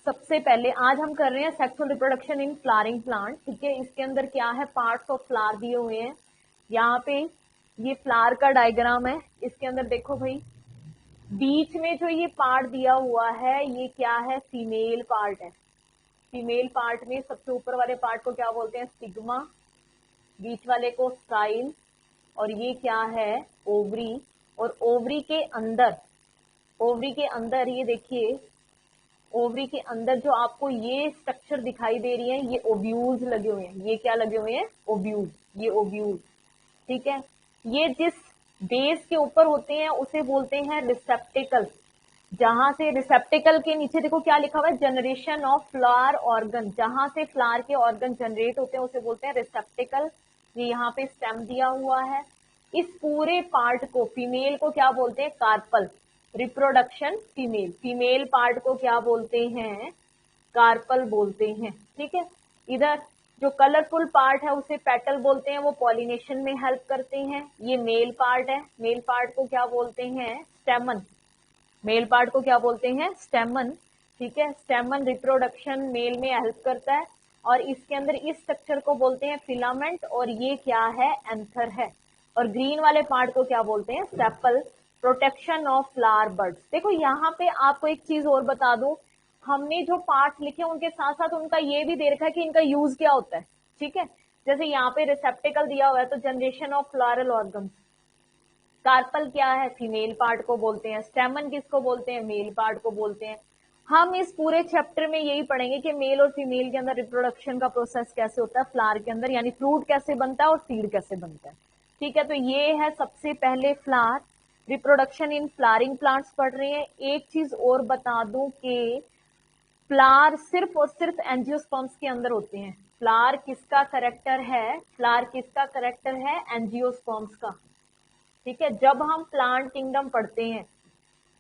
सबसे पहले आज हम कर रहे हैं sexual reproduction in flowering plant. ठीक है, इसके अंदर क्या है, पार्ट्स ऑफ फ्लावर दिए हुए हैं। यहाँ पे ये फ्लावर का डायग्राम है। इसके अंदर देखो भाई, बीच में जो ये पार्ट दिया हुआ है ये क्या है, फीमेल पार्ट है। फीमेल पार्ट में सबसे ऊपर वाले पार्ट को क्या बोलते हैं, स्टिग्मा, बीच वाले को स्टाइल, और ये क्या है, ओवरी। और ओवरी के अंदर ये देखिए, ओवरी के अंदर जो आपको ये स्ट्रक्चर दिखाई दे रही है, ये ओव्यूल्स लगे हुए हैं। ये क्या लगे हुए हैं, ओव्यूल, ये ओव्यूल। ठीक है, ये जिस बेस के ऊपर होते हैं उसे बोलते हैं रिसेप्टिकल। जहां से रिसेप्टिकल के नीचे देखो क्या लिखा हुआ है, जनरेशन ऑफ फ्लावर ऑर्गन, जहां से फ्लावर के ऑर्गन जनरेट होते हैं उसे बोलते हैं रिसेप्टिकल। ये यहाँ पे स्टेम दिया हुआ है। इस पूरे पार्ट को, फीमेल को क्या बोलते हैं, कार्पल। रिप्रोडक्शन फीमेल पार्ट को क्या बोलते हैं, कार्पल बोलते हैं। ठीक है, इधर जो कलरफुल पार्ट है उसे पेटल बोलते हैं, वो पॉलिनेशन में हेल्प करते हैं। ये मेल पार्ट है, मेल पार्ट को क्या बोलते हैं, स्टेमन। मेल पार्ट को क्या बोलते हैं, स्टेमन। ठीक है, स्टेमन रिप्रोडक्शन मेल में हेल्प करता है। और इसके अंदर इस स्ट्रक्चर को बोलते हैं फिलामेंट, और ये क्या है, एंथर है। और ग्रीन वाले पार्ट को क्या बोलते हैं, sepal, protection of flower birds. देखो यहाँ पे आपको एक चीज और बता दूं, हमने जो पार्ट लिखे उनके साथ साथ उनका ये भी दे रखा है कि इनका यूज क्या होता है। ठीक है, जैसे यहाँ पे रिसेप्टिकल दिया हुआ है तो generation of floral organs. Carpel क्या है, फीमेल पार्ट को बोलते हैं। स्टेमन किसको बोलते हैं, मेल पार्ट को बोलते हैं। हम इस पूरे चैप्टर में यही पढ़ेंगे कि मेल और फीमेल के अंदर रिप्रोडक्शन का प्रोसेस कैसे होता है फ्लावर के अंदर, यानी फ्रूट कैसे बनता है और सीड कैसे बनता है। ठीक है, तो ये है सबसे पहले flower, reproduction in flowering plants पढ़ रहे हैं। एक चीज और बता दूं कि फ्लावर सिर्फ और सिर्फ एंजियोस्पर्म्स के अंदर होते हैं। फ्लावर किसका करेक्टर है, फ्लावर किसका करेक्टर है, एंजियोस्पर्म्स का। ठीक है, जब हम प्लांट किंगडम पढ़ते हैं,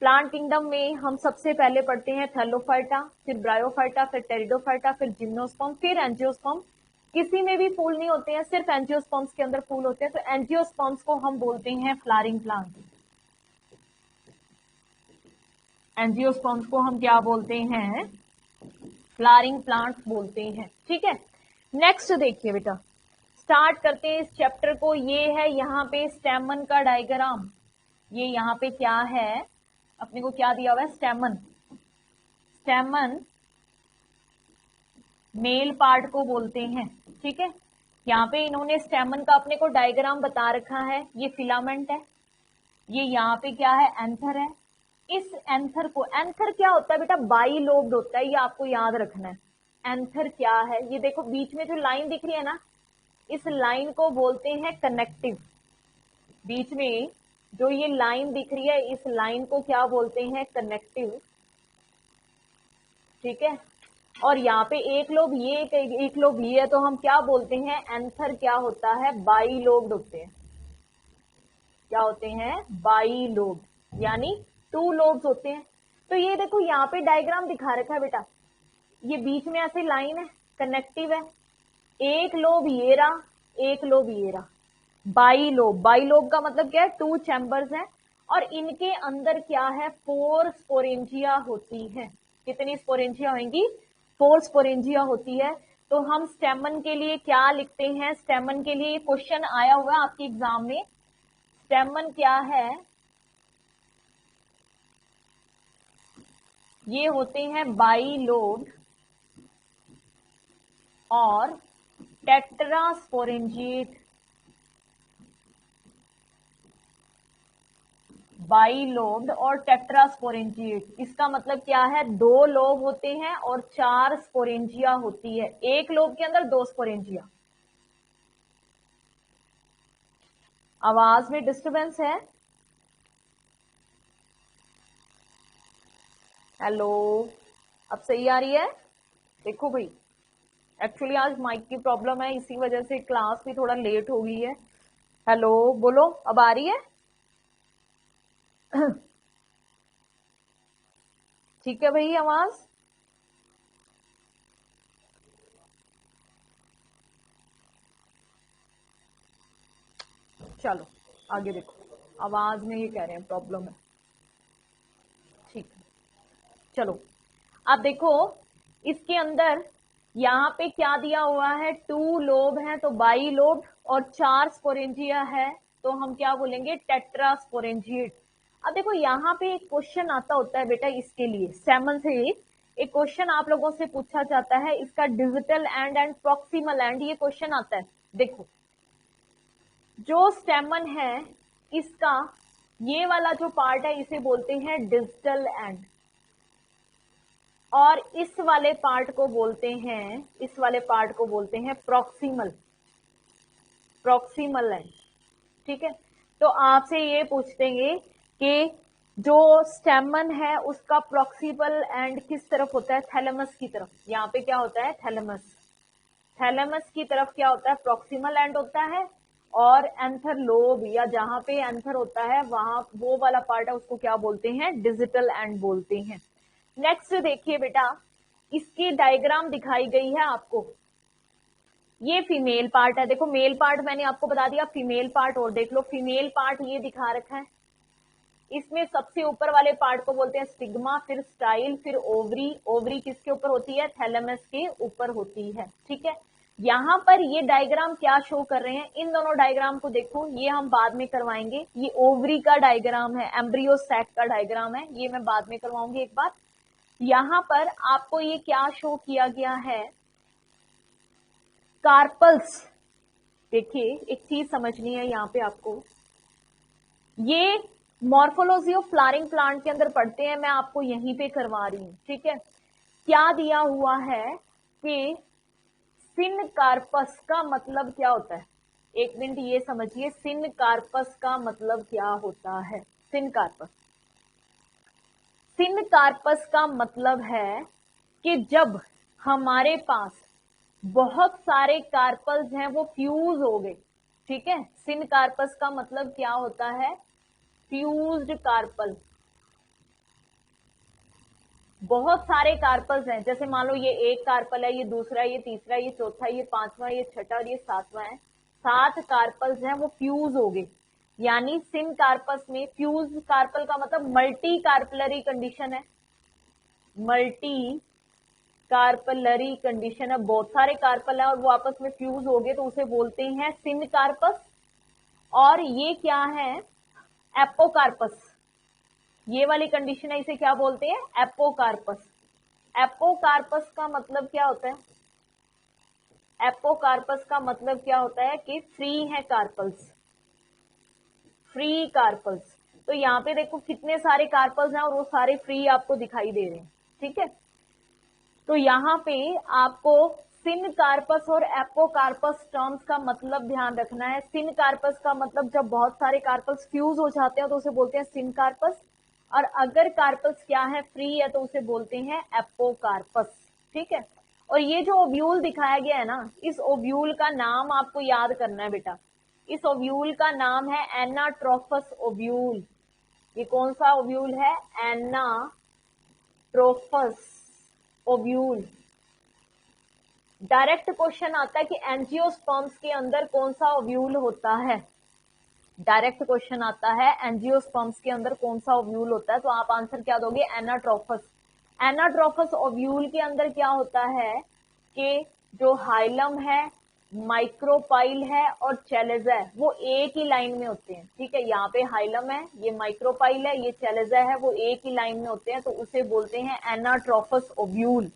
प्लांट किंगडम में हम सबसे पहले पढ़ते हैं थैलोफाइटा, फिर ब्रायोफाइटा, फिर टेरिडोफाइटा, फिर जिम्नोस्पर्म, फिर एंजियोस्पर्म। किसी में भी फूल नहीं होते हैं, सिर्फ एंजियोस्पर्म्स के अंदर फूल होते हैं। तो एंजियोस्पर्म्स को हम बोलते हैं फ्लावरिंग प्लांट। एंजियोस्पर्म्स को हम क्या बोलते हैं, फ्लावरिंग प्लांट्स बोलते हैं। ठीक है, नेक्स्ट देखिए बेटा, स्टार्ट करते हैं इस चैप्टर को। ये है यहाँ पे स्टेमन का डायग्राम। ये यहाँ पे क्या है, अपने को क्या दिया हुआ है, स्टेमन। स्टेमन मेल पार्ट को बोलते हैं। ठीक है, यहाँ पे इन्होंने स्टेमन का अपने को डायग्राम बता रखा है। ये फिलामेंट है, ये यहाँ पे क्या है, एंथर है। इस एंथर को, एंथर क्या होता है बेटा, बाई लोब्ड होता है, ये आपको याद रखना है। एंथर क्या है, ये देखो बीच में जो लाइन दिख रही है ना, इस लाइन को बोलते हैं कनेक्टिव। बीच में जो ये लाइन दिख रही है, इस लाइन को क्या बोलते हैं, कनेक्टिव। ठीक है, और यहाँ पे एक लोब ये, एक लोब ये है, तो हम क्या बोलते हैं, एंथर क्या होता है, बाई लोब्ड होते हैं। क्या होते हैं, बाई लोब, यानी 2 लोब्स होते हैं। तो ये देखो यहाँ पे डायग्राम दिखा रखा है बेटा, ये बीच में ऐसे लाइन है, कनेक्टिव है। एक लोब ये रहा, एक लोब ये रहा, बाई लोब। बाई लोब का मतलब क्या है, 2 चैम्बर्स हैं, और इनके अंदर क्या है, 4 स्पोरेंजिया होती है। कितनी स्पोरेंजिया होंगी, 4 स्पोरेंजिया होती है। तो हम स्टेमन के लिए क्या लिखते हैं, स्टेमन के लिए क्वेश्चन आया हुआ है आपके एग्जाम में। स्टेमन क्या है, ये होते हैं बाई लोब्ड और टेट्रास्पोरेंजिएट। बाई लोब्ड और टेट्रास्पोरेंजिएट, इसका मतलब क्या है, 2 लोब होते हैं और 4 स्पोरेंजिया होती है। एक लोब के अंदर 2 स्पोरेंजिया। आवाज में डिस्टरबेंस है, हेलो, अब सही आ रही है। देखो भाई, एक्चुअली आज माइक की प्रॉब्लम है, इसी वजह से क्लास भी थोड़ा लेट हो गई है। हेलो बोलो, अब आ रही है। ठीक है भाई, आवाज। चलो आगे देखो, आवाज में ये कह रहे हैं प्रॉब्लम है। ठीक है, चलो अब देखो, इसके अंदर यहाँ पे क्या दिया हुआ है, 2 लोब है तो बाई लोब, और 4 स्पोरेंजिया है तो हम क्या बोलेंगे, टेट्रास्पोरेंजिएट। अब देखो यहाँ पे एक क्वेश्चन आता होता है बेटा, इसके लिए स्टेमन से एक क्वेश्चन आप लोगों से पूछा जाता है, इसका डिजिटल एंड प्रॉक्सिमल एंड, ये क्वेश्चन आता है। देखो जो स्टेमन है इसका ये वाला जो पार्ट है इसे बोलते हैं डिजिटल एंड, और इस वाले पार्ट को बोलते हैं, इस वाले पार्ट को बोलते हैं प्रॉक्सिमल एंड। ठीक है, तो आपसे ये पूछेंगे कि जो स्टेमन है उसका प्रॉक्सिमल एंड किस तरफ होता है, थैलेमस की तरफ। यहाँ पे क्या होता है, थैलेमस की तरफ क्या होता है, प्रॉक्सिमल एंड होता है, और एंथर लोब या जहां पे एंथर होता है वहां वो वाला पार्ट है उसको क्या बोलते हैं, डिजिटल एंड बोलते हैं। नेक्स्ट देखिए बेटा, इसकी डायग्राम दिखाई गई है आपको, ये फीमेल पार्ट है। देखो मेल पार्ट मैंने आपको बता दिया, फीमेल पार्ट और देख लो, फीमेल पार्ट ये दिखा रखा है। इसमें सबसे ऊपर वाले पार्ट को बोलते हैं स्टिग्मा, फिर स्टाइल, फिर ओवरी। ओवरी किसके ऊपर होती है, थैलेमस के ऊपर होती है। ठीक है, यहाँ पर ये डायग्राम क्या शो कर रहे हैं, इन दोनों डायग्राम को देखो, ये हम बाद में करवाएंगे। ये ओवरी का डायग्राम है, एम्ब्रियो सैक का डायग्राम है, ये मैं बाद में करवाऊंगी एक बार। यहाँ पर आपको ये क्या शो किया गया है, कार्पल्स। देखिए एक चीज समझनी है यहाँ पे आपको, ये मॉर्फोलॉजी ऑफ फ्लावरिंग प्लांट के अंदर पढ़ते हैं, मैं आपको यहीं पे करवा रही हूं। ठीक है, क्या दिया हुआ है कि सिनकार्पस का मतलब क्या होता है, एक मिनट ये समझिए, सिनकार्पस का मतलब क्या होता है। सिनकार्पस का मतलब है कि जब हमारे पास बहुत सारे कार्पल्स हैं वो फ्यूज हो गए। ठीक है, सिनकार्पस का मतलब क्या होता है, फ्यूज्ड कार्पल। बहुत सारे कार्पल्स हैं, जैसे मान लो ये एक कार्पल है, ये दूसरा, ये तीसरा, ये चौथा, ये पांचवा, ये छठा और ये सातवां है, 7 कार्पल्स हैं वो फ्यूज हो गए। यानी सिन कार्पस में फ्यूज कार्पल का मतलब मल्टी कार्पलरी कंडीशन है, मल्टी कार्पलरी कंडीशन है, बहुत सारे कार्पल है और वो आपस में फ्यूज हो गए तो उसे बोलते हैं सिन कार्पस। और ये क्या है, एपोकार्पस, ये वाली कंडीशन है, इसे क्या बोलते हैं, एपोकार्पस। एपोकार्पस का मतलब क्या होता है, एपोकार्पस का मतलब क्या होता है कि फ्री है कार्पल्स, फ्री कार्पल्स। तो यहाँ पे देखो कितने सारे कार्पल्स हैं और वो सारे फ्री आपको दिखाई दे रहे हैं। ठीक है, तो यहाँ पे आपको सिन कार्पस और एपोकार्पस टर्म्स का मतलब ध्यान रखना है। सिन कार्पस का मतलब जब बहुत सारे कार्पल्स फ्यूज हो जाते हैं तो उसे बोलते हैं सिन कार्पस, और अगर कार्पल्स क्या है, फ्री है, तो उसे बोलते हैं एपोकार्पस। ठीक है, और ये जो ओव्यूल दिखाया गया है ना, इस ओव्यूल का नाम आपको याद करना है बेटा, इस ओव्यूल का नाम है एनाट्रोफस ओव्यूल। ये कौन सा ओव्यूल है, एनाट्रोफस ओव्यूल। डायरेक्ट क्वेश्चन आता है कि एंजियोस्पर्म्स के अंदर कौन सा ओव्यूल होता है, डायरेक्ट क्वेश्चन आता है एंजियोस्पर्म्स के अंदर कौन सा ओव्यूल होता है, तो आप आंसर क्या दोगे, एनाट्रोफस। एनाट्रोफस ओव्यूल के अंदर क्या होता है कि जो हाइलम है, माइक्रोपाइल है और चैलेजा है, वो एक ही लाइन में होते हैं। ठीक है, यहाँ पे हाइलम है, ये माइक्रोपाइल है, ये चैलेजा है, वो एक ही लाइन में होते हैं, तो उसे बोलते हैं एनाट्रोफस ओव्यूल।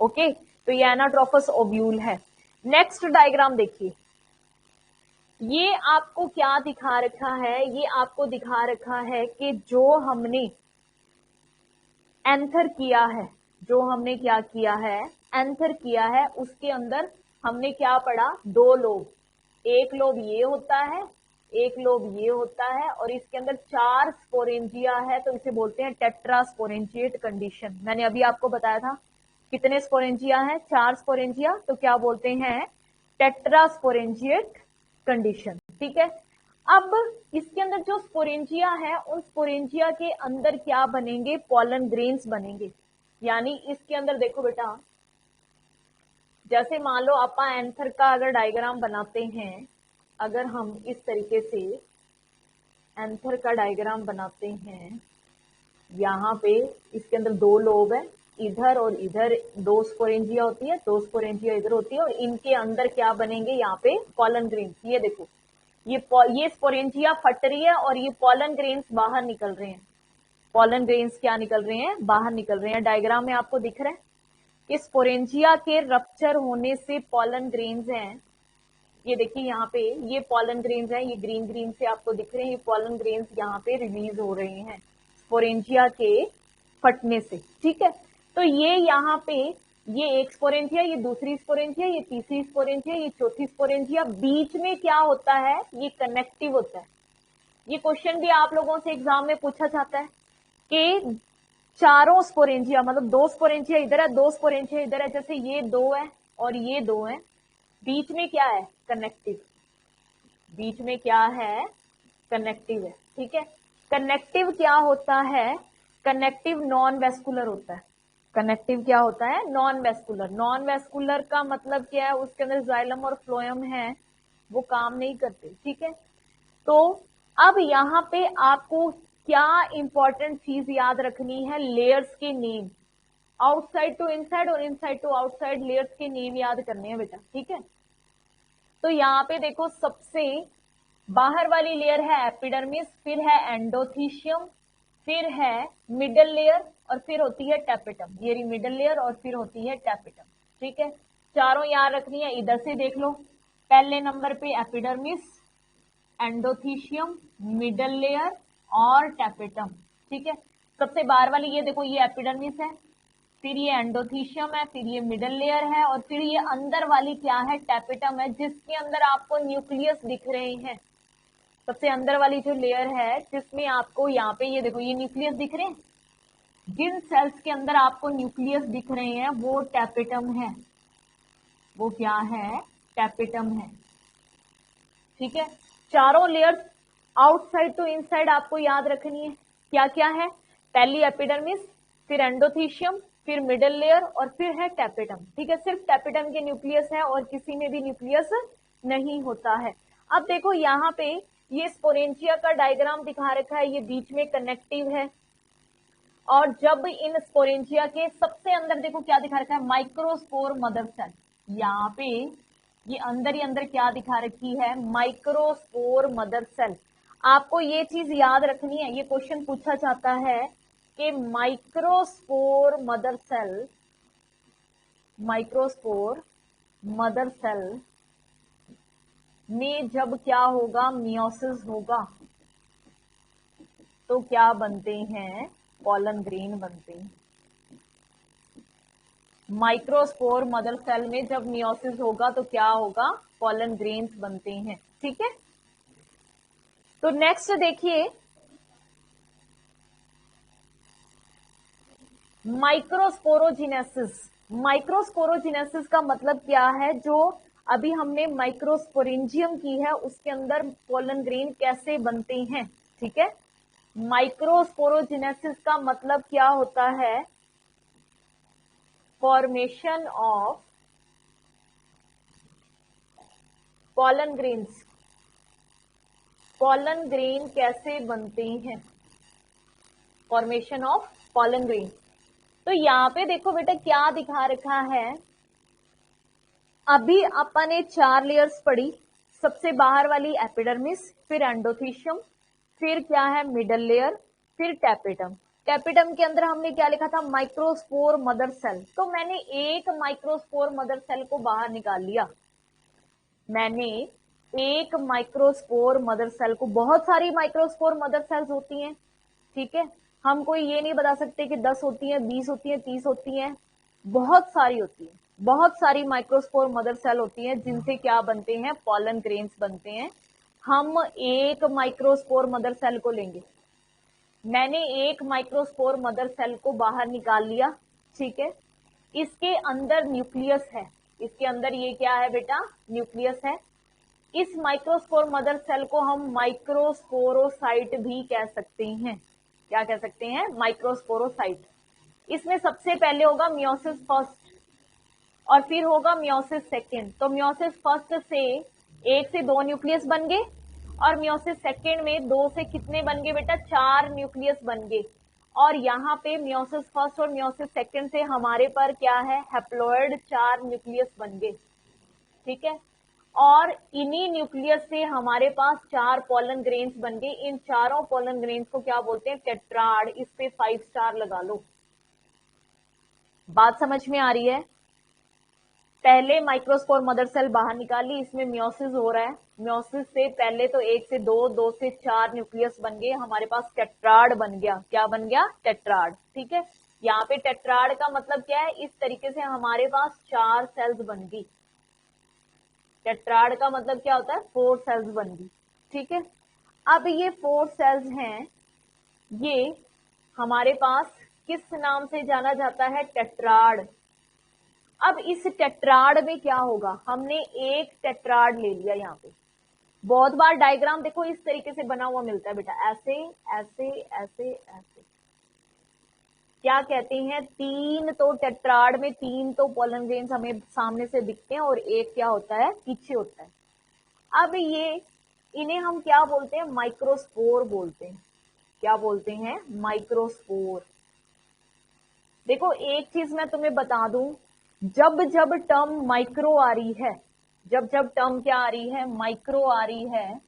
ओके, तो ये एनाट्रोफस ओव्यूल है। नेक्स्ट डायग्राम देखिए, ये आपको क्या दिखा रखा है, ये आपको दिखा रखा है कि जो हमने एंथर किया है, जो हमने क्या किया है, एंथर किया है, उसके अंदर हमने क्या पढ़ा, 2 लोब, एक लोब ये होता है, एक लोब ये होता है, और इसके अंदर 4 स्पोरेंजिया है, तो इसे बोलते हैं टेट्रास्पोरेंजिएट कंडीशन। मैंने अभी आपको बताया था कितने स्पोरेंजिया है, 4 स्पोरेंजिया, तो क्या बोलते हैं, टेट्रास्पोरेंजिएट कंडीशन। ठीक है, अब इसके अंदर जो स्पोरेंजिया है, उन स्पोरेंजिया के अंदर क्या बनेंगे, पॉलन ग्रेन्स बनेंगे। यानी इसके अंदर देखो बेटा, जैसे मान लो आप एंथर का अगर डायग्राम बनाते हैं, अगर हम इस तरीके से एंथर का डायग्राम बनाते हैं, यहाँ पे इसके अंदर 2 लोब है, इधर और इधर दो स्पोरेंजिया होती है, दो स्पोरेंजिया इधर होती है, और इनके अंदर क्या बनेंगे यहाँ पे पॉलन ग्रेन्स। ये देखो ये स्पोरेंजिया फट रही है और ये पॉलन ग्रेन्स बाहर निकल रहे हैं। पॉलन ग्रेन्स क्या निकल रहे हैं, बाहर निकल रहे हैं। डायग्राम में आपको दिख रहा है कि स्पोरेंजिया के रप्चर होने से पॉलन ग्रेन्स हैं। ये देखिए यहाँ पे ये पॉलन ग्रेन्स हैं, ये ग्रीन ग्रीन से आपको दिख रहे हैं, ये पॉलन ग्रेन्स यहाँ पे रिलीज हो रहे हैं स्पोरेंजिया के फटने से। ठीक है, तो ये यहाँ पे ये एक स्पोरेंजिया, ये दूसरी स्पोरेंजिया, ये तीसरी स्पोरेंजिया, ये चौथी स्पोरेंजिया, बीच में क्या होता है, ये कनेक्टिव होता है। ये क्वेश्चन भी आप लोगों से एग्जाम में पूछा जाता है कि चारों स्पोरेंजिया, मतलब दो स्पोरेंजिया इधर है, दो स्पोरेंजिया इधर है, जैसे ये दो है और ये दो है, बीच में क्या है, कनेक्टिव। बीच में क्या है, कनेक्टिव है। ठीक है, कनेक्टिव क्या होता है, कनेक्टिव नॉन वेस्कुलर होता है। कनेक्टिव क्या होता है, नॉन वेस्कुलर। नॉन वेस्कुलर का मतलब क्या है, उसके अंदर जाइलम और फ्लोएम है, वो काम नहीं करते। ठीक है, तो अब यहाँ पे आपको क्या इंपॉर्टेंट चीज याद रखनी है, लेयर्स के नेम। आउटसाइड टू इनसाइड और इनसाइड टू आउटसाइड लेयर्स के नेम याद करने हैं बेटा। ठीक है, तो यहाँ पे देखो सबसे बाहर वाली लेयर है एपिडर्मिस, फिर है एंडोथीशियम, फिर है मिडल लेयर और फिर होती है टैपेटम। ये रही मिडल लेयर और फिर होती है टैपेटम। ठीक है, चारों याद रखनी है। इधर से देख लो, पहले नंबर पे एपिडर्मिस, एंडोथीशियम, मिडल लेयर और टैपेटम। ठीक है, सबसे बाहर वाली ये देखो, ये एपिडर्मिस है, फिर ये एंडोथीशियम है, फिर ये मिडल लेयर है और फिर ये अंदर वाली क्या है, टैपेटम है, जिसके अंदर आपको न्यूक्लियस दिख रहे हैं। सबसे अंदर वाली जो लेयर है जिसमें आपको यहाँ पे ये देखो ये न्यूक्लियस दिख रहे हैं, जिन सेल्स के अंदर आपको न्यूक्लियस दिख रहे हैं वो टैपेटम है। वो क्या है, टैपेटम है। ठीक है, चारों लेयर्स आउटसाइड टू इनसाइड आपको याद रखनी है। क्या क्या है, पहली एपिडर्मिस, फिर एंडोथीशियम, फिर मिडल लेयर और फिर है टैपेटम। ठीक है, सिर्फ टैपेटम के न्यूक्लियस है और किसी में भी न्यूक्लियस नहीं होता है। अब देखो यहाँ पे ये स्पोरेंजिया का डायग्राम दिखा रखा है, ये बीच में कनेक्टिव है, और जब इन स्पोरेंजिया के सबसे अंदर देखो क्या दिखा रखा है, माइक्रोस्पोर मदर सेल। यहाँ पे ये अंदर ही अंदर क्या दिखा रखी है, माइक्रोस्पोर मदर सेल। आपको ये चीज याद रखनी है, ये क्वेश्चन पूछा जाता है कि microspore mother cell, microspore mother cell में जब क्या होगा, मियोसिस होगा, तो क्या बनते हैं, पॉलन ग्रेन बनते हैं। माइक्रोस्पोर मदर सेल में जब मियोसिस होगा तो क्या होगा, पॉलन ग्रेन्स बनते हैं। ठीक है, तो नेक्स्ट देखिए माइक्रोस्पोरोजिनेसिस। माइक्रोस्पोरोजिनेसिस का मतलब क्या है, जो अभी हमने माइक्रोस्पोरेंजियम की है उसके अंदर पॉलन ग्रेन कैसे बनते हैं। ठीक है, माइक्रोस्पोरोजिनेसिस का मतलब क्या होता है, formation of pollen grains. Pollen grain कैसे बनते हैं, फॉर्मेशन ऑफ पॉलन ग्रेन। तो यहाँ पे देखो बेटा क्या दिखा रखा है, अभी अपन ने 4 लेयर्स पढ़ी। सबसे बाहर वाली एपिडर्मिस, फिर एंडोथीशियम, फिर क्या है मिडल लेयर, फिर टैपेटम। टैपेटम के अंदर हमने क्या लिखा था, माइक्रोस्पोर मदर सेल। तो मैंने एक माइक्रोस्पोर मदर सेल को बाहर निकाल लिया। मैंने एक माइक्रोस्पोर मदर सेल को, बहुत सारी माइक्रोस्पोर मदर सेल्स होती हैं। ठीक है, हम कोई ये नहीं बता सकते कि 10 होती हैं, 20 होती हैं, 30 होती हैं, बहुत सारी होती है। बहुत सारी माइक्रोस्पोर मदर सेल होती हैं जिनसे क्या बनते हैं, पॉलन ग्रेन्स बनते हैं। हम एक माइक्रोस्पोर मदर सेल को लेंगे। मैंने एक माइक्रोस्पोर मदर सेल को बाहर निकाल लिया। ठीक है, इसके अंदर न्यूक्लियस है, इसके अंदर ये क्या है बेटा, न्यूक्लियस है। इस माइक्रोस्पोर मदर सेल को हम माइक्रोस्पोरोसाइट भी कह सकते हैं। क्या कह सकते हैं, माइक्रोस्पोरोसाइट। इसमें सबसे पहले होगा मियोसिस फर्स्ट और फिर होगा मियोसिस सेकेंड। तो मियोसिस फर्स्ट से 1 से 2 न्यूक्लियस बन गए और मियोसिस सेकेंड में 2 से कितने बन गए बेटा, 4 न्यूक्लियस बन गए। और यहाँ पे मियोसिस फर्स्ट और मियोसिस सेकंड से हमारे पर क्या है, हैप्लॉइड 4 न्यूक्लियस बन गए, ठीक है। और इन्हीं न्यूक्लियस से हमारे पास 4 पोलन ग्रेन्स बन गए। इन चारों पोलन ग्रेन्स को क्या बोलते हैं, टेट्राड। इस पे 5 स्टार लगा लो। बात समझ में आ रही है। पहले माइक्रोस्पोर मदर सेल बाहर निकाली, इसमें मियोसिस हो रहा है। मियोसिस से पहले तो 1 से 2, 2 से 4 न्यूक्लियस बन गए, हमारे पास टेट्राड बन गया। क्या बन गया, टेट्राड, ठीक है। यहाँ पे टेट्राड का मतलब क्या है, इस तरीके से हमारे पास 4 सेल्स बन गई। टेट्राड का मतलब क्या होता है, 4 सेल्स बन गई, ठीक है। अब ये 4 सेल्स हैं, ये हमारे पास किस नाम से जाना जाता है, टेट्राड। अब इस टेट्राड में क्या होगा, हमने एक टेट्राड ले लिया। यहाँ पे बहुत बार डायग्राम देखो इस तरीके से बना हुआ मिलता है बेटा, ऐसे ऐसे ऐसे ऐसे। क्या कहते हैं, 3 तो टेट्राड में 3 तो पोलन ग्रेन्स हमें सामने से दिखते हैं और एक क्या होता है, पीछे होता है। अब ये इन्हें हम क्या बोलते हैं, माइक्रोस्पोर बोलते हैं। क्या बोलते हैं, माइक्रोस्पोर। देखो एक चीज मैं तुम्हें बता दूं, जब जब टर्म माइक्रो आ रही है, जब जब टर्म क्या आ रही है, माइक्रो आ रही है,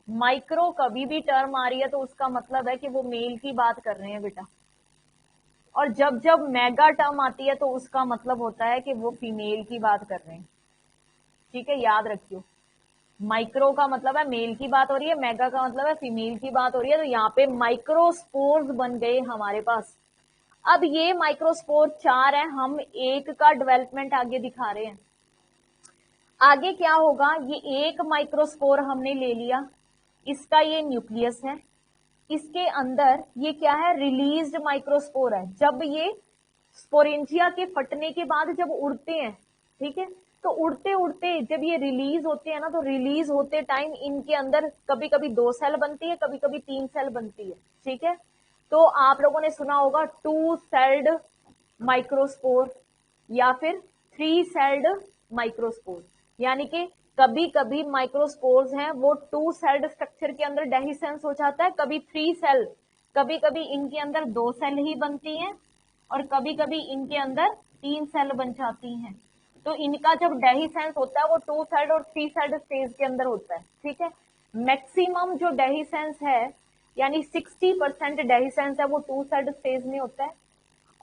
माइक्रो कभी भी टर्म आ रही है तो उसका मतलब है कि वो मेल की बात कर रहे हैं बेटा। और जब जब मेगा टर्म आती है तो उसका मतलब होता है कि वो फीमेल की बात कर रहे हैं, ठीक है, याद रखियो। माइक्रो का मतलब है मेल की बात हो रही है, मेगा का मतलब है फीमेल की बात हो रही है। तो यहाँ पे माइक्रोस्पोर्स बन गए हमारे पास। अब ये माइक्रोस्पोर 4 है, हम एक का डेवलपमेंट आगे दिखा रहे हैं। आगे क्या होगा, ये एक माइक्रोस्पोर हमने ले लिया, इसका ये न्यूक्लियस है, इसके अंदर ये क्या है, रिलीज्ड माइक्रोस्पोर है। जब ये स्पोरेंजिया के फटने के बाद जब उड़ते हैं, ठीक है, तो उड़ते उड़ते जब ये रिलीज होते हैं ना, तो रिलीज होते टाइम इनके अंदर कभी कभी 2 सेल बनती है, कभी कभी 3 सेल बनती है, ठीक है। तो आप लोगों ने सुना होगा 2 सेल्ड माइक्रोस्पोर या फिर 3 सेल्ड माइक्रोस्पोर, यानी कि कभी कभी माइक्रोस्पोर्स हैं वो 2 सेल्ड स्ट्रक्चर के अंदर डेहिसेंस हो जाता है, कभी 3 सेल, कभी कभी इनके अंदर 2 सेल ही बनती हैं और कभी कभी इनके अंदर 3 सेल बन जाती हैं। तो इनका जब डेहिसेंस होता है वो 2 सेल्ड और 3 सेल्ड स्टेज के अंदर होता है, ठीक है। मैक्सिमम जो डेहिसेंस है यानी 60% डेहिसेंस है वो 2 सेल्ड स्टेज में होता है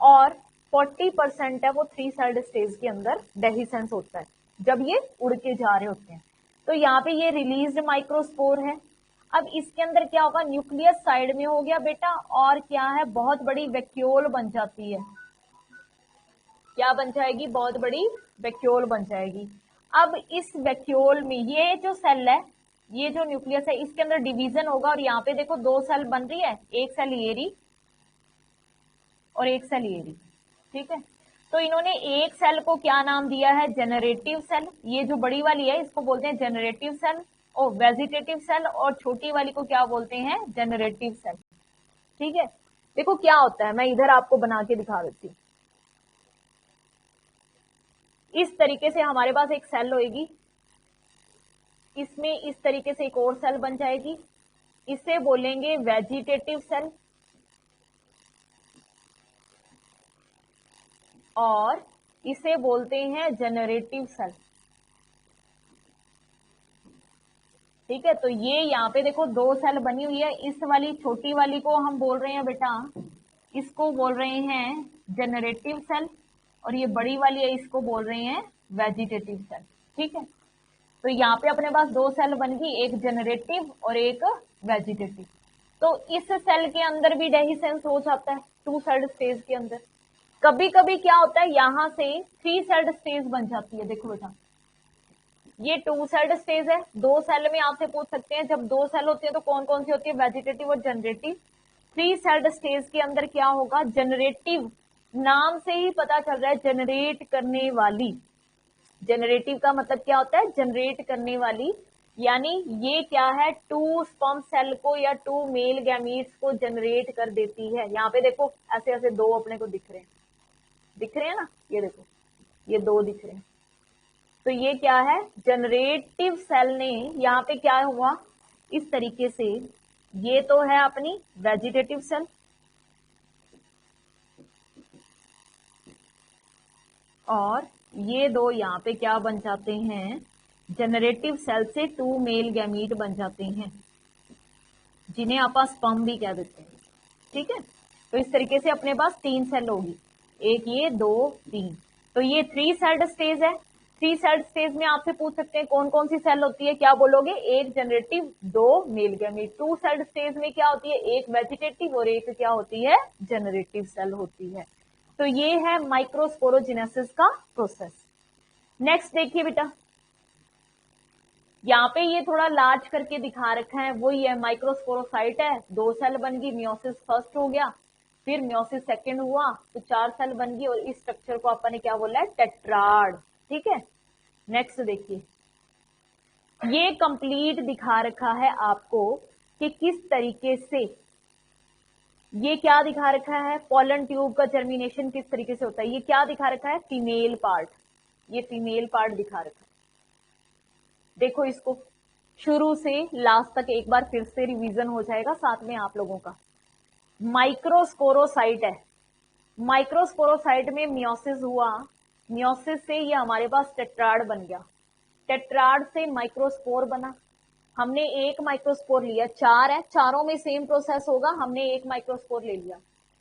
और 40% है वो 3 सेल्ड स्टेज के अंदर डेहिसेंस होता है जब ये उड़ के जा रहे होते हैं। तो यहाँ पे ये रिलीज्ड माइक्रोस्पोर है। अब इसके अंदर क्या होगा, न्यूक्लियस साइड में हो गया बेटा, और क्या है, बहुत बड़ी वैक्यूल बन जाती है। क्या बन जाएगी, बहुत बड़ी वैक्यूल बन जाएगी। अब इस वैक्यूल में ये जो सेल है, ये जो न्यूक्लियस है, इसके अंदर डिवीजन होगा और यहाँ पे देखो 2 सेल बन रही है, एक सेल ये रही और एक सेल ये रही, ठीक है। तो इन्होंने एक सेल को क्या नाम दिया है, जेनरेटिव सेल। ये जो बड़ी वाली है इसको बोलते हैं जेनरेटिव सेल, और वेजिटेटिव सेल, और छोटी वाली को क्या बोलते हैं, जेनरेटिव सेल, ठीक है। देखो क्या होता है, मैं इधर आपको बना के दिखा देती हूँ। इस तरीके से हमारे पास एक सेल होगी, इसमें इस तरीके से एक और सेल बन जाएगी, इसे बोलेंगे वेजिटेटिव सेल, और इसे बोलते हैं जेनरेटिव सेल, ठीक है। तो ये यहाँ पे देखो 2 सेल बनी हुई है, इस वाली छोटी वाली को हम बोल रहे हैं बेटा, इसको बोल रहे हैं जेनरेटिव सेल, और ये बड़ी वाली है इसको बोल रहे हैं वेजिटेटिव सेल, ठीक है। तो यहाँ पे अपने पास 2 सेल बन गई, एक जेनरेटिव और एक वेजिटेटिव। तो इस सेल के अंदर भी डेहिसेंस हो जाता है 2 सेल्ड स्टेज के अंदर। कभी कभी क्या होता है, यहां से 3 सेल्ड स्टेज बन जाती है। देखो बेटा ये 2 सेल्ड स्टेज है, 2 सेल में आपसे पूछ सकते हैं जब 2 सेल होती है तो कौन कौन सी होती है, वेजिटेटिव और जनरेटिव। 3 सेल्ड स्टेज के अंदर क्या होगा, जनरेटिव, नाम से ही पता चल रहा है जनरेट करने वाली। जनरेटिव का मतलब क्या होता है, जनरेट करने वाली, यानी ये क्या है, 2 स्पर्म सेल को या 2 मेल गैमीट्स को जनरेट कर देती है। यहाँ पे देखो ऐसे ऐसे 2 अपने को दिख रहे हैं ना, ये देखो ये 2 दिख रहे हैं। तो ये क्या है, जनरेटिव सेल ने यहाँ पे क्या हुआ, इस तरीके से, ये तो है अपनी वेजिटेटिव सेल, और ये दो यहाँ पे क्या बन जाते हैं, जनरेटिव सेल से 2 मेल गैमीट बन जाते हैं, जिन्हें आप स्पर्म भी कह देते हैं। ठीक है, तो इस तरीके से अपने पास 3 सेल होगी, एक ये, 2, 3। तो ये 3 सेल्ड स्टेज है। 3 सेल्ड स्टेज में आपसे पूछ सकते हैं कौन कौन सी सेल होती है, क्या बोलोगे, एक generative, 2 male gamete. 2 sailed stage में क्या होती है, एक वेजिटेटिव और एक क्या होती है, जनरेटिव सेल होती है। तो ये है माइक्रोस्पोरोजेनेसिस का प्रोसेस। नेक्स्ट देखिए बेटा, यहाँ पे ये थोड़ा लार्ज करके दिखा रखा है, वही है माइक्रोस्पोरोसाइट है, 2 सेल बन गई, मियोसिस फर्स्ट हो गया, फिर मियोसिस सेकंड हुआ तो 4 सेल बन गई, और इस स्ट्रक्चर को अपन ने क्या बोला है, टेट्राड। ठीक है, नेक्स्ट देखिए, ये कंप्लीट दिखा रखा है आपको कि किस तरीके से, ये क्या दिखा रखा है, पोलन ट्यूब का जर्मिनेशन किस तरीके से होता है, ये क्या दिखा रखा है, फीमेल पार्ट, ये फीमेल पार्ट दिखा रखा है। देखो इसको शुरू से लास्ट तक एक बार फिर से रिवीजन हो जाएगा साथ में आप लोगों का। माइक्रोस्पोरोसाइट है, माइक्रोस्पोरोसाइट में मियोसिस हुआ, मियोसिस से ये हमारे पास टेट्राड बन गया, टेट्राड से माइक्रोस्पोर बना, हमने एक माइक्रोस्पोर लिया, 4 है, चारों में सेम प्रोसेस होगा, हमने एक माइक्रोस्पोर ले लिया,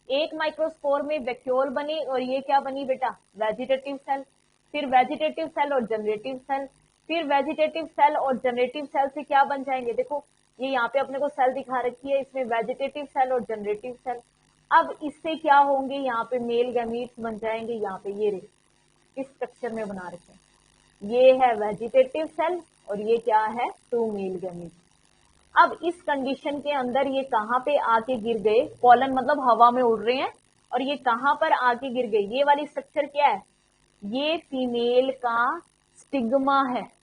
एक माइक्रोस्पोर में वैक्यूल बनी, और ये क्या बनी बेटा, वेजिटेटिव सेल, फिर वेजिटेटिव सेल और जनरेटिव सेल, फिर वेजिटेटिव सेल और जनरेटिव सेल से क्या बन जाएंगे, देखो ये यहाँ पे अपने को सेल दिखा रखी है, इसमें वेजिटेटिव सेल और जनरेटिव सेल। अब इससे क्या होंगे, यहाँ पे मेल गैमीट्स बन जाएंगे, यहाँ पे ये इस स्ट्रक्चर में बना रखे हैं, ये है वेजिटेटिव सेल और ये क्या है, 2 मेल गैमीट। अब इस कंडीशन के अंदर ये कहां पे आके गिर गए, पॉलन मतलब हवा में उड़ रहे हैं, और ये कहां पर आके गिर गए, ये वाली स्ट्रक्चर क्या है, ये फीमेल का स्टिग्मा है,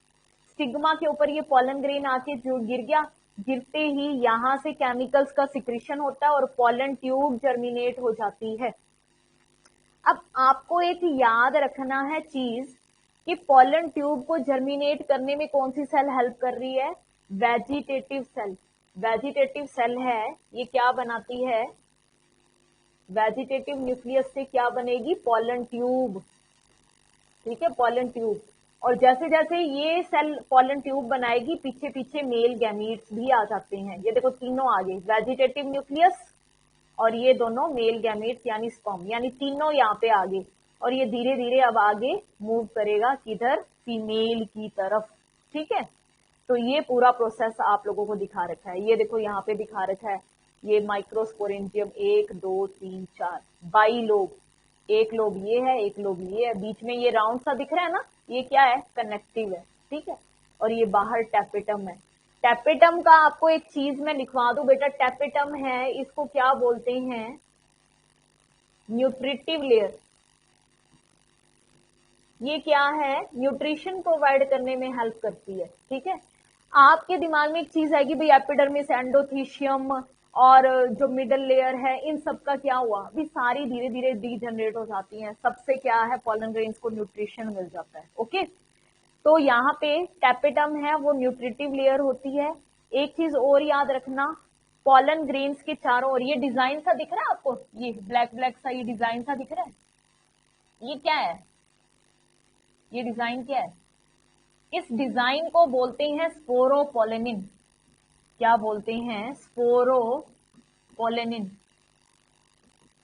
स्टिग्मा के ऊपर ये पॉलन ग्रेन आके जो गिर गया, गिरते ही यहां से केमिकल्स का सिक्रीशन होता है और पॉलन ट्यूब जर्मिनेट हो जाती है। अब आपको एक याद रखना है चीज कि पॉलन ट्यूब को जर्मिनेट करने में कौन सी सेल हेल्प कर रही है, वेजिटेटिव सेल, वेजिटेटिव सेल है, ये क्या बनाती है, वेजिटेटिव न्यूक्लियस से क्या बनेगी, पॉलन ट्यूब। ठीक है, पॉलन ट्यूब, और जैसे जैसे ये सेल पॉलन ट्यूब बनाएगी, पीछे पीछे मेल गैमीट्स भी आ जाते हैं, ये देखो तीनों आ गए, वेजिटेटिव न्यूक्लियस और ये दोनों मेल गैमीट्स यानी स्पर्म, यानी तीनों यहाँ पे आ गए, और ये धीरे धीरे अब आगे मूव करेगा किधर, फीमेल की तरफ। ठीक है, तो ये पूरा प्रोसेस आप लोगों को दिखा रखा है, ये देखो यहाँ पे दिखा रखा है, ये माइक्रोस्पोरेंजियम 1 2 3 4 बाई लोब, एक लोब ये है, एक लोब ये है, बीच में ये राउंड सा दिख रहा है ना, ये क्या है, कनेक्टिव है। ठीक है, और ये बाहर टैपेटम है, टैपेटम का आपको एक चीज मैं लिखवा दूं बेटा, टैपेटम है, इसको क्या बोलते हैं, न्यूट्रिटिव लेयर। ये क्या है, न्यूट्रिशन प्रोवाइड करने में हेल्प करती है। ठीक है, आपके दिमाग में एक चीज आएगी भाई, एपिडर्मिस, एंडोथीशियम और जो मिडल लेयर है, इन सब का क्या हुआ, भी सारी धीरे धीरे डीजनरेट हो जाती हैं, सबसे क्या है, पॉलन ग्रेन्स को न्यूट्रिशन मिल जाता है। ओके, तो यहाँ पे टैपेटम है, वो न्यूट्रिटिव लेयर होती है। एक चीज और याद रखना, पॉलन ग्रेन्स के चारों ओर, ये डिजाइन सा दिख रहा है आपको, ये ब्लैक ब्लैक सा ये डिजाइन सा दिख रहा है, ये क्या है, ये डिजाइन क्या है, इस डिजाइन को बोलते हैं स्पोरोपोलेनिन। क्या बोलते हैं, स्पोरोपोलेनिन।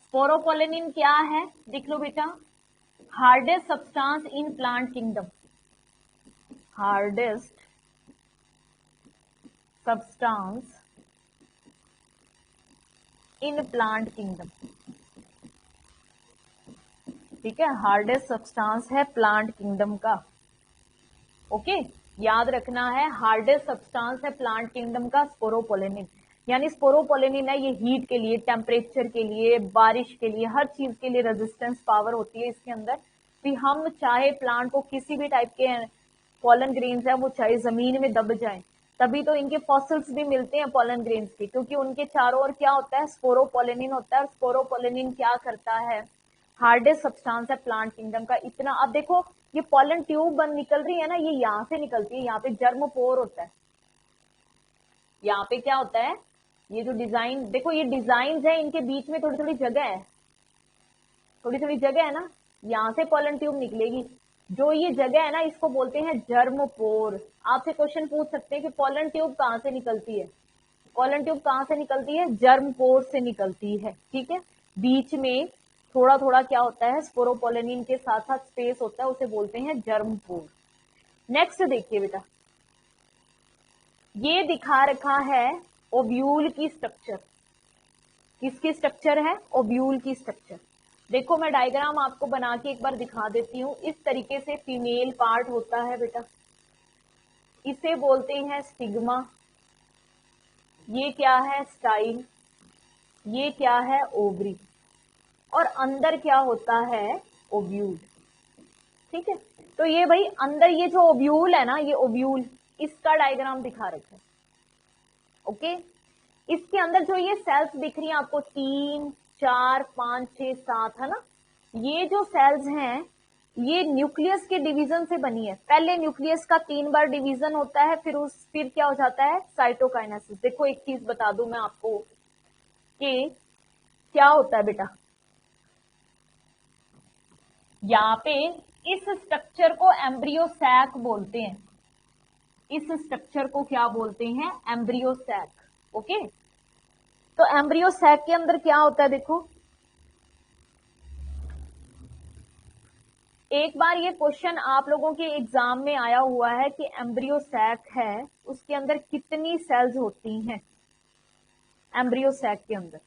स्पोरोपोलेनिन क्या है, देख लो बेटा, hardest substance in plant kingdom, hardest substance in plant kingdom. ठीक है, हार्डेस्ट सब्सटेंस है प्लांट किंगडम का। ओके, याद रखना है, हार्डेस्ट सब्सटेंस है प्लांट किंगडम का स्पोरोपोलेनिन, यानी स्पोरोपोलेनिन है, ये हीट के लिए, टेम्परेचर के लिए, बारिश के लिए, हर चीज के लिए रेजिस्टेंस पावर होती है इसके अंदर। कि हम चाहे प्लांट को किसी भी टाइप के पॉलन ग्रेन्स है वो चाहे जमीन में दब जाए, तभी तो इनके फॉसिल्स भी मिलते हैं पॉलन ग्रेन्स के, क्योंकि उनके चारों ओर क्या होता है, स्पोरोपोलेनिन होता है, और स्पोरोपोलेनिन क्या करता है, हार्डेस्ट सब्सटेंस है प्लांट किंगडम का। इतना, अब देखो ये पॉलन ट्यूब बन निकल रही है ना, ये यहाँ से निकलती है, यहाँ पे जर्म पोर होता है, यहाँ पे क्या होता है, ये जो डिजाइन देखो, ये डिजाइन है, इनके बीच में थोड़ी थोड़ी जगह है, थोड़ी थोड़ी जगह है ना, यहाँ से पॉलन ट्यूब निकलेगी। जो ये जगह है ना, इसको बोलते हैं जर्म पोर। आपसे क्वेश्चन पूछ सकते हैं कि पॉलन ट्यूब कहाँ से निकलती है। पॉलन ट्यूब कहाँ से निकलती है? जर्म पोर से निकलती है। ठीक है, बीच में थोड़ा थोड़ा क्या होता है, स्पोरोपोलेनिन के साथ साथ स्पेस होता है, उसे बोलते हैं जर्म पोर। नेक्स्ट देखिए बेटा, ये दिखा रखा है ओव्यूल की स्ट्रक्चर। किसकी स्ट्रक्चर है? ओव्यूल की स्ट्रक्चर। देखो मैं डायग्राम आपको बना के एक बार दिखा देती हूँ। इस तरीके से फीमेल पार्ट होता है बेटा, इसे बोलते हैं स्टिग्मा। ये क्या है? स्टाइल। ये क्या है? ओवरी। और अंदर क्या होता है? ओव्यूल। ठीक है, तो ये भाई अंदर ये जो ओव्यूल है ना, ये ओव्यूल, इसका डायग्राम दिखा रखा है। ओके, इसके अंदर जो ये सेल्स दिख रही हैं आपको 3, 4, 5, 6, 7 है ना, ये जो सेल्स हैं ये न्यूक्लियस के डिवीजन से बनी है। पहले न्यूक्लियस का 3 बार डिवीजन होता है, फिर क्या हो जाता है? साइटोकाइनेसिस। देखो एक चीज बता दूं मैं आपको कि क्या होता है बेटा, यहाँ पे इस स्ट्रक्चर को एम्ब्रियो सैक बोलते हैं। इस स्ट्रक्चर को क्या बोलते हैं? Embryo sac. ओके, तो एम्ब्रियो सैक के अंदर क्या होता है? देखो एक बार ये क्वेश्चन आप लोगों के एग्जाम में आया हुआ है कि एम्ब्रियो सैक है, उसके अंदर कितनी सेल्स होती हैं? एम्ब्रियो सैक के अंदर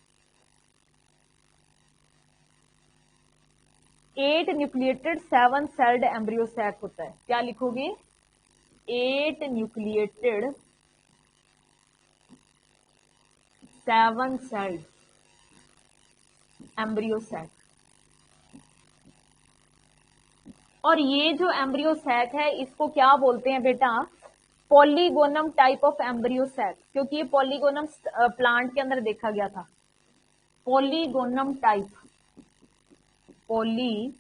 8 न्यूक्लिएटेड 7 सेल्ड एम्ब्रियो सैक होता है। क्या लिखोगे? 8 न्यूक्लिएटेड 7 सेल्ड एम्ब्रियो सैक। और ये जो एम्ब्रियो सैक है इसको क्या बोलते हैं बेटा? Polygonum type of embryo sac, क्योंकि ये पॉलीगोनम प्लांट के अंदर देखा गया था। Polygonum type, polygonum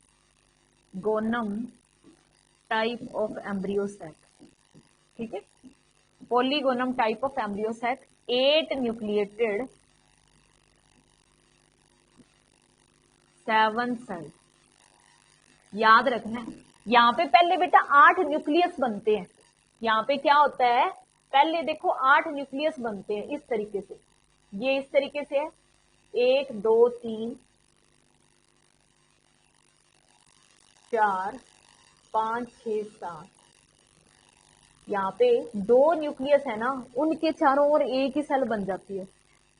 type of embryo sac. ठीक है, polygonum type of embryo sac, 8 nucleated 7 cell. याद रखना है, यहाँ पे पहले बेटा 8 न्यूक्लियस बनते हैं। यहाँ पे क्या होता है? पहले देखो 8 न्यूक्लियस बनते हैं इस तरीके से। ये इस तरीके से है, 1 2 3 4 5 6 7। यहाँ पे 2 न्यूक्लियस है ना, उनके चारों ओर एक ही सेल बन जाती है।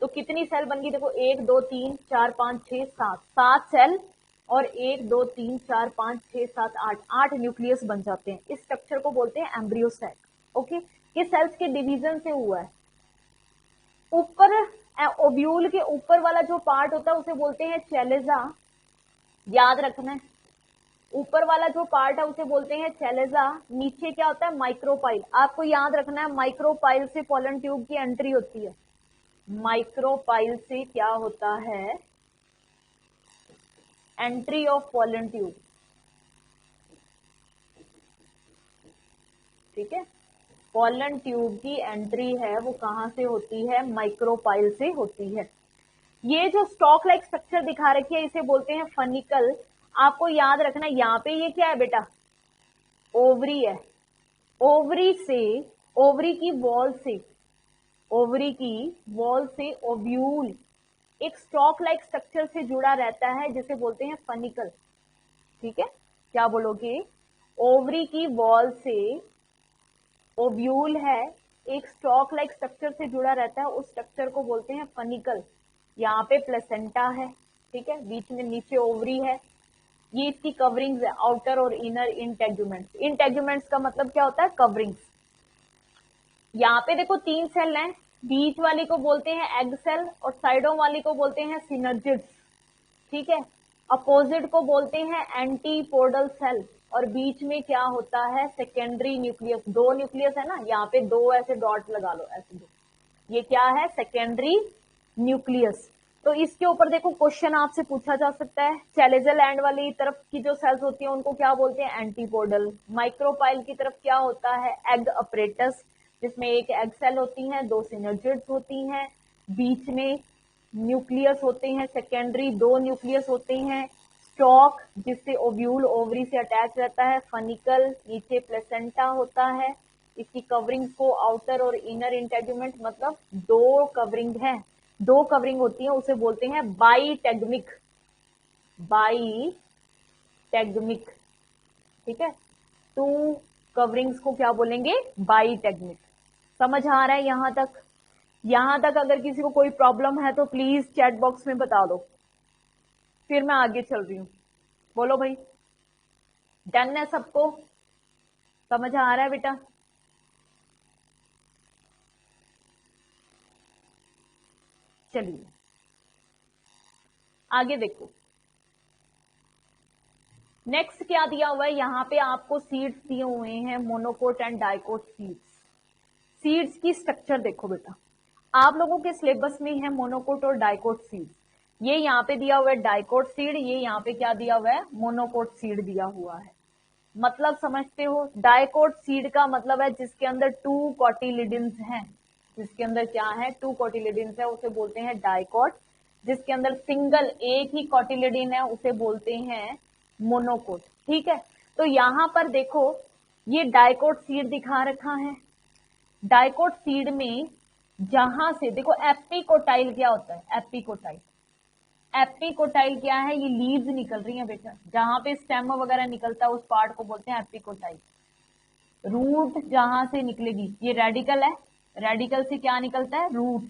तो कितनी सेल बन गई? देखो 1 2 3 4 5 6 7, 7 सेल। और 1 2 3 4 5 6 7 8, 8 न्यूक्लियस बन जाते हैं। इस स्ट्रक्चर को बोलते हैं एम्ब्रियो सैक। ओके, ये सेल्स के डिवीजन से हुआ है। ऊपर ओव्यूल के ऊपर वाला जो पार्ट होता है उसे बोलते हैं चैलेजा। याद रखना है, ऊपर वाला जो पार्ट है उसे बोलते हैं चैलेजा। नीचे क्या होता है? माइक्रोपाइल। आपको याद रखना है, माइक्रोपाइल से पॉलन ट्यूब की एंट्री होती है। माइक्रोपाइल से क्या होता है? Entry of pollen tube. ठीक है, पॉलन ट्यूब की एंट्री है वो कहां से होती है? माइक्रोपाइल से होती है। ये जो स्टॉक लाइक स्ट्रक्चर दिखा रखी है इसे बोलते हैं फनिकल। आपको याद रखना, यहाँ पे ये क्या है बेटा? ओवरी है। ओवरी से, ओवरी की वॉल से, ओवरी की वॉल से ओव्यूल एक स्टॉक लाइक स्ट्रक्चर से जुड़ा रहता है जिसे बोलते हैं फनिकल। ठीक है, क्या बोलोगे? ओवरी की वॉल से ओव्यूल है, एक स्टॉक लाइक स्ट्रक्चर से जुड़ा रहता है, उस स्ट्रक्चर को बोलते हैं फनिकल। यहाँ पे प्लेसेंटा है। ठीक है, बीच में नीचे ओवरी है। ये इसकी कवरिंग्स है, आउटर और इनर इंटेग्यूमेंट्स। इंटेग्यूमेंट्स का मतलब क्या होता है? कवरिंग्स। यहाँ पे देखो 3 सेल हैं, बीच वाली को बोलते हैं एग सेल और साइडों वाली को बोलते हैं सिनर्जिड्स। ठीक है, अपोजिट को बोलते हैं एंटीपोडल सेल। और बीच में क्या होता है? Secondary nucleus. 2 न्यूक्लियस है ना, यहाँ पे 2 ऐसे डॉट लगा लो, ऐसे 2। ये क्या है? Secondary nucleus. तो इसके ऊपर देखो क्वेश्चन आपसे पूछा जा सकता है। चैलेजल एंड वाली तरफ की जो सेल्स होती है उनको क्या बोलते हैं? एंटीपोडल। माइक्रोपाइल की तरफ क्या होता है? एग अपरेटस, जिसमें एक एग सेल होती है, 2 सिनर्जिड्स होती हैं, बीच में न्यूक्लियस होते हैं सेकेंडरी, 2 न्यूक्लियस होते हैं, स्टॉक जिससे ओव्यूल ओवरी से अटैच रहता है, फनिकल नीचे प्लेसेंटा होता है, इसकी कवरिंग को आउटर और इनर इंटेगुमेंट, मतलब दो कवरिंग है, दो कवरिंग होती है, उसे बोलते हैं बाईटेगमिक, बाईटेगमिक, ठीक है। टू कवरिंग्स को क्या बोलेंगे, बाईटेगमिक। समझ आ रहा है यहां तक? यहां तक अगर किसी को कोई प्रॉब्लम है तो प्लीज चैट बॉक्स में बता दो, फिर मैं आगे चल रही हूं। बोलो भाई, डन है सबको? समझ आ रहा है बेटा? चलिए आगे देखो, नेक्स्ट क्या दिया हुआ है यहाँ पे आपको, सीड्स दिए हुए हैं, monocot and dicot seeds. Seeds की स्ट्रक्चर देखो बेटा, आप लोगों के सिलेबस में है मोनोकोट और डाइकोट सीड्स, ये यहाँ पे दिया हुआ है डाइकोट सीड, ये यहाँ पे क्या दिया हुआ है, मोनोकोट सीड दिया हुआ है। मतलब समझते हो, डाइकोट सीड का मतलब है जिसके अंदर टू कॉटिलिडन्स हैं, जिसके अंदर क्या है, टू कॉटिलिडन्स है, उसे बोलते हैं डाइकोट। जिसके अंदर सिंगल एक ही कॉटिलिडन है उसे बोलते हैं मोनोकोट, ठीक है। तो यहां पर देखो ये डाइकोट सीड दिखा रखा है, डाइकोट सीड में जहां से देखो एपिकोटाइल क्या होता है, एपिकोटाइल, एपिकोटाइल क्या है, ये लीव्स निकल रही हैं बेटा, जहां पे स्टेम वगैरह निकलता है उस पार्ट को बोलते हैं एपिकोटाइल। रूट जहां से निकलेगी, ये रेडिकल है, रेडिकल से क्या निकलता है, रूट,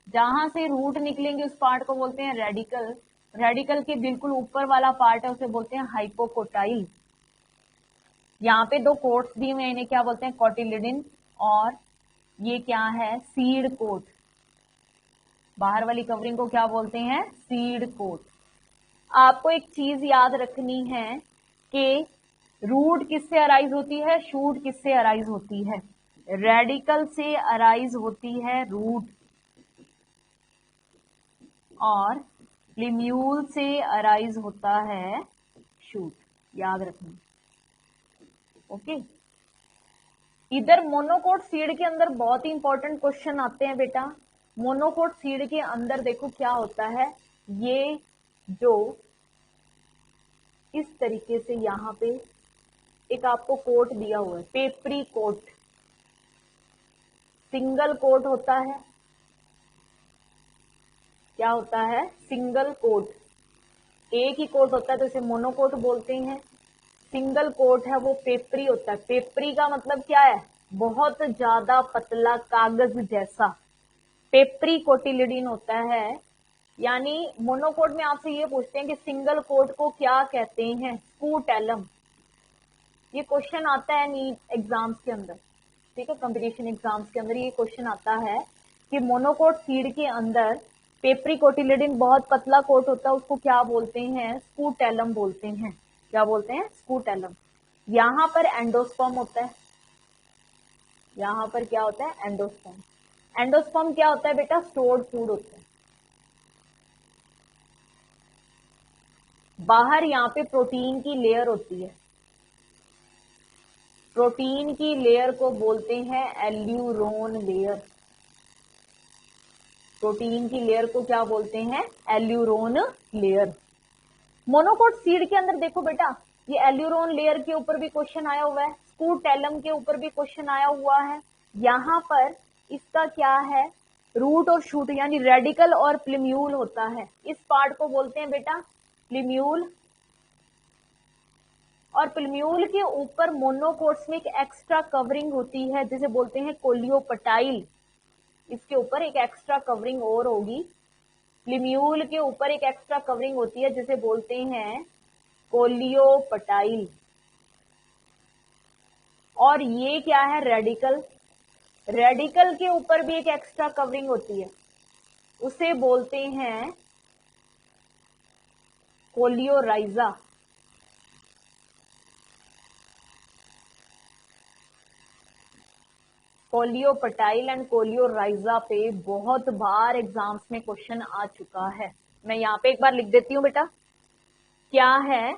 जहां से रूट निकलेंगे उस पार्ट को बोलते हैं रेडिकल। रेडिकल के बिल्कुल ऊपर वाला पार्ट है उसे बोलते हैं हाइपोकोटाइल। यहाँ पे दो कोट्स दिए हुए हैं, इन्हें क्या बोलते हैं, कॉटिलिडन, और ये क्या है, सीड कोट, बाहर वाली कवरिंग को क्या बोलते हैं, सीड कोट। आपको एक चीज याद रखनी है कि रूट किससे अराइज होती है, शूट किससे अराइज होती है, रेडिकल से अराइज होती है रूट, और लिम्यूल से अराइज होता है शूट, याद रखना, ओके। इधर मोनोकोट सीड के अंदर बहुत ही इंपॉर्टेंट क्वेश्चन आते हैं बेटा। मोनोकोट सीड के अंदर देखो क्या होता है, ये जो इस तरीके से यहाँ पे एक आपको कोट दिया हुआ है, पेपरी कोट, सिंगल कोट होता है, क्या होता है, सिंगल कोट, एक ही कोट होता है तो इसे मोनोकोट बोलते हैं। सिंगल कोट है वो पेपरी होता है, पेपरी का मतलब क्या है, बहुत ज्यादा पतला कागज जैसा, पेपरी कोटिलिडन होता है। यानी मोनोकोट में आपसे ये पूछते हैं कि सिंगल कोट को क्या कहते हैं, स्कूटेलम। ये क्वेश्चन आता है नीट एग्जाम्स के अंदर, ठीक है, कंपटीशन एग्जाम्स के अंदर ये क्वेश्चन आता है कि मोनोकोट सीड के अंदर पेपरी कोटिलिडन बहुत पतला कोट होता है, उसको क्या बोलते हैं, स्कूटेलम बोलते हैं, क्या बोलते हैं, स्कूटेलम। यहां पर एंडोस्पर्म होता है, यहां पर क्या होता है, एंडोस्पर्म। एंडोस्पर्म क्या होता है बेटा, स्टोर्ड फूड होता है। बाहर यहाँ पे प्रोटीन की लेयर होती है, प्रोटीन की लेयर को बोलते हैं एल्यूरोन लेयर, प्रोटीन की लेयर को क्या बोलते हैं, एल्यूरोन लेयर। मोनोकोट सीड के अंदर देखो बेटा, ये एल्यूरोन लेयर के ऊपर भी क्वेश्चन आया हुआ है, स्कूटेलम के ऊपर भी क्वेश्चन आया हुआ है। यहां पर इसका क्या है, रूट और शूट यानी रेडिकल और प्लिम्यूल होता है, इस पार्ट को बोलते हैं बेटा प्लिम्यूल। और प्लिम्यूल के ऊपर मोनोकोट्स में एक एक्स्ट्रा कवरिंग होती है जिसे बोलते हैं कोलियोपटाइल, इसके ऊपर एक एक्स्ट्रा कवरिंग और होगी, प्लिम्यूल के ऊपर एक एक्स्ट्रा कवरिंग होती है जिसे बोलते हैं कोलियोपटाइल। और ये क्या है, रेडिकल, रेडिकल के ऊपर भी एक एक्स्ट्रा कवरिंग होती है, उसे बोलते हैं कोलियोराइजा। कोलियोपटाइल एंड कोलियोराइजा पे बहुत बार एग्जाम्स में क्वेश्चन आ चुका है, मैं यहाँ पे एक बार लिख देती हूँ बेटा, क्या है,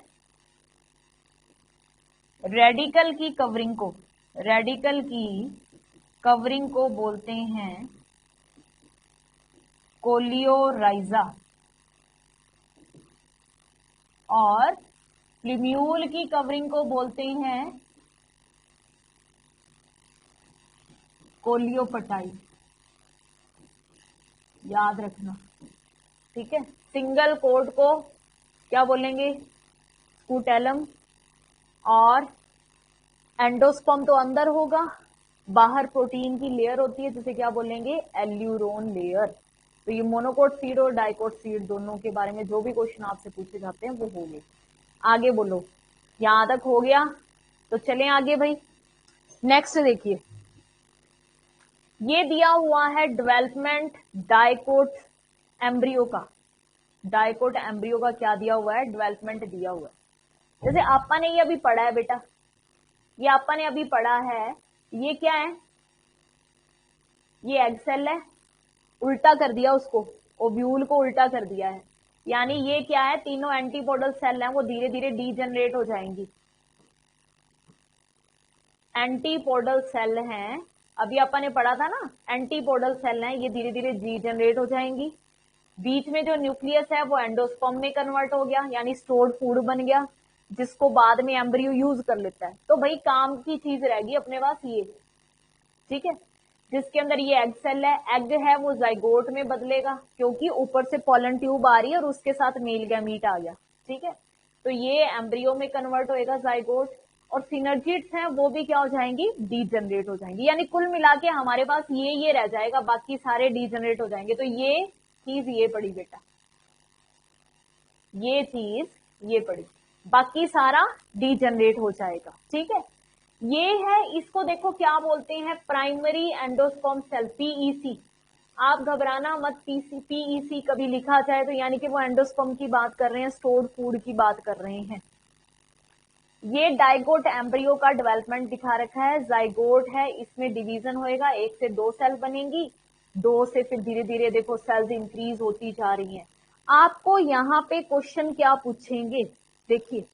रेडिकल की कवरिंग को, रेडिकल की कवरिंग को बोलते हैं कोलियोराइजा, और प्लूम्यूल की कवरिंग को बोलते हैं कोलियोपटाई, याद रखना, ठीक है। सिंगल कोट को क्या बोलेंगे, स्कूटेलम, और एंडोस्पर्म तो अंदर होगा, बाहर प्रोटीन की लेयर होती है जिसे क्या बोलेंगे, एल्यूरोन लेयर। तो ये मोनोकोट सीड और डाइकोट सीड दोनों के बारे में जो भी क्वेश्चन आपसे पूछे जाते हैं वो हो गए। आगे बोलो, यहां तक हो गया, तो चलें आगे भाई। नेक्स्ट देखिए, ये दिया हुआ है डेवलपमेंट डाइकोट एम्ब्रियो का। डाइकोट एम्ब्रियो का क्या दिया हुआ है, डेवलपमेंट दिया हुआ है। जैसे आपा ने ये अभी पढ़ा है बेटा, ये आपा ने अभी पढ़ा है, ये क्या है, ये एग सेल है, उल्टा कर दिया उसको, ओव्यूल को उल्टा कर दिया है, यानी ये क्या है, तीनों एंटीपोडल सेल हैं, वो धीरे धीरे डीजनरेट हो जाएंगी। एंटीपोडल सेल हैं, अभी अपन ने पढ़ा था ना, एंटीपोडल सेल हैं, ये धीरे धीरे डीजनरेट हो जाएंगी। बीच में जो न्यूक्लियस है वो एंडोस्पर्म में कन्वर्ट हो गया, यानी स्टोर्ड फूड बन गया, जिसको बाद में एम्ब्रियो यूज कर लेता है। तो भाई काम की चीज रहेगी अपने पास ये, ठीक है, जिसके अंदर ये एग सेल है, एग है वो जाइगोट में बदलेगा, क्योंकि ऊपर से पॉलन ट्यूब आ रही है और उसके साथ मेल गैमीट आ गया, ठीक है। तो ये एम्ब्रियो में कन्वर्ट होएगा जाइगोट, और सिनर्जिड्स हैं वो भी क्या हो जाएंगी, डीजनरेट हो जाएंगी। यानी कुल मिला के हमारे पास ये रह जाएगा, बाकी सारे डीजनरेट हो जाएंगे। तो ये चीज ये पड़ी बेटा, ये चीज ये पड़ी, बाकी सारा डीजनरेट हो जाएगा, ठीक है। ये है, इसको देखो क्या बोलते हैं, प्राइमरी एंडोस्पर्म सेल, पीईसी। आप घबराना मत, पीईसी कभी लिखा जाए तो यानी कि वो एंडोस्पर्म की बात कर रहे हैं, स्टोर्ड फूड की बात कर रहे हैं। ये डाइगोट एम्ब्रियो का डेवलपमेंट दिखा रखा है, जाइगोट है, इसमें डिवीजन होएगा, 1 से 2 सेल बनेंगी, 2 से फिर धीरे धीरे देखो सेल्स इंक्रीज होती जा रही हैं। आपको यहाँ पे क्वेश्चन क्या पूछेंगे, देखिए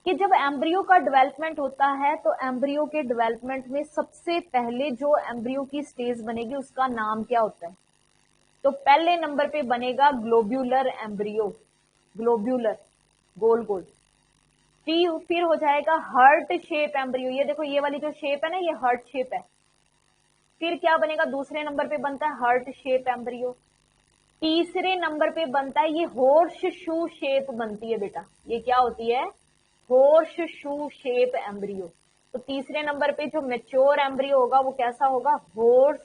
कि जब एम्ब्रियो का डेवलपमेंट होता है तो एम्ब्रियो के डेवलपमेंट में सबसे पहले जो एम्ब्रियो की स्टेज बनेगी उसका नाम क्या होता है, तो पहले नंबर पे बनेगा ग्लोब्यूलर एम्ब्रियो, ग्लोब्यूलर, गोल गोल। फिर हो जाएगा हार्ट शेप एम्ब्रियो, ये देखो ये वाली जो शेप है ना, ये हार्ट शेप है। फिर क्या बनेगा, दूसरे नंबर पे बनता है हार्ट शेप एम्ब्रियो। तीसरे नंबर पे बनता है ये हॉर्स शू शेप बनती है बेटा, ये क्या होती है, हॉर्स शू शेप एम्ब्रियो। तो तीसरे नंबर पे जो मैच्योर एम्ब्रियो होगा वो कैसा होगा, हॉर्स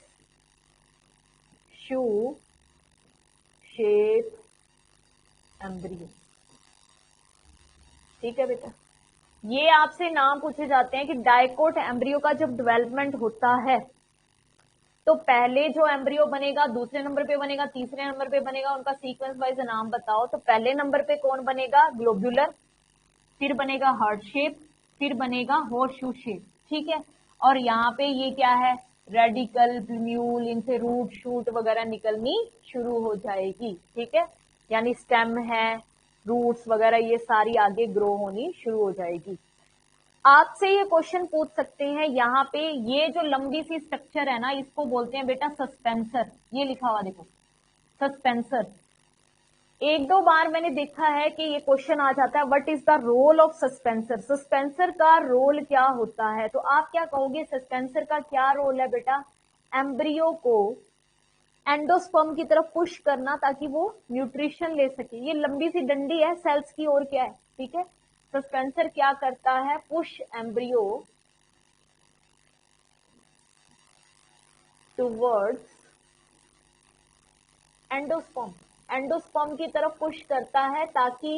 शू शेप एम्ब्रियो, ठीक है बेटा। ये आपसे नाम पूछे जाते हैं कि डाइकोट एम्ब्रियो का जब डेवलपमेंट होता है तो पहले जो एम्ब्रियो बनेगा, दूसरे नंबर पे बनेगा, तीसरे नंबर पे बनेगा, उनका सीक्वेंस वाइज नाम बताओ। तो पहले नंबर पे कौन बनेगा, ग्लोब्यूलर, फिर बनेगा हार्ट शेप, फिर बनेगा हॉर्सशू शेप, ठीक है। और यहाँ पे ये क्या है, रेडिकल, प्लूम्यूल, इनसे रूट शूट वगैरह निकलनी शुरू हो जाएगी, ठीक है। यानी स्टेम है, रूट्स वगैरह ये सारी आगे ग्रो होनी शुरू हो जाएगी। आपसे ये क्वेश्चन पूछ सकते हैं, यहाँ पे ये जो लंबी सी स्ट्रक्चर है ना, इसको बोलते हैं बेटा सस्पेंसर, ये लिखा हुआ देखो सस्पेंसर। एक दो बार मैंने देखा है कि ये क्वेश्चन आ जाता है, what is the role of suspensor, suspensor का रोल क्या होता है। तो आप क्या कहोगे, सस्पेंसर का क्या रोल है बेटा, एम्ब्रियो को एंडोस्पर्म की तरफ पुश करना ताकि वो न्यूट्रिशन ले सके। ये लंबी सी डंडी है सेल्स की और क्या है, ठीक है। सस्पेंसर क्या करता है, push embryo towards endosperm, endosperm की तरफ पुश करता है ताकि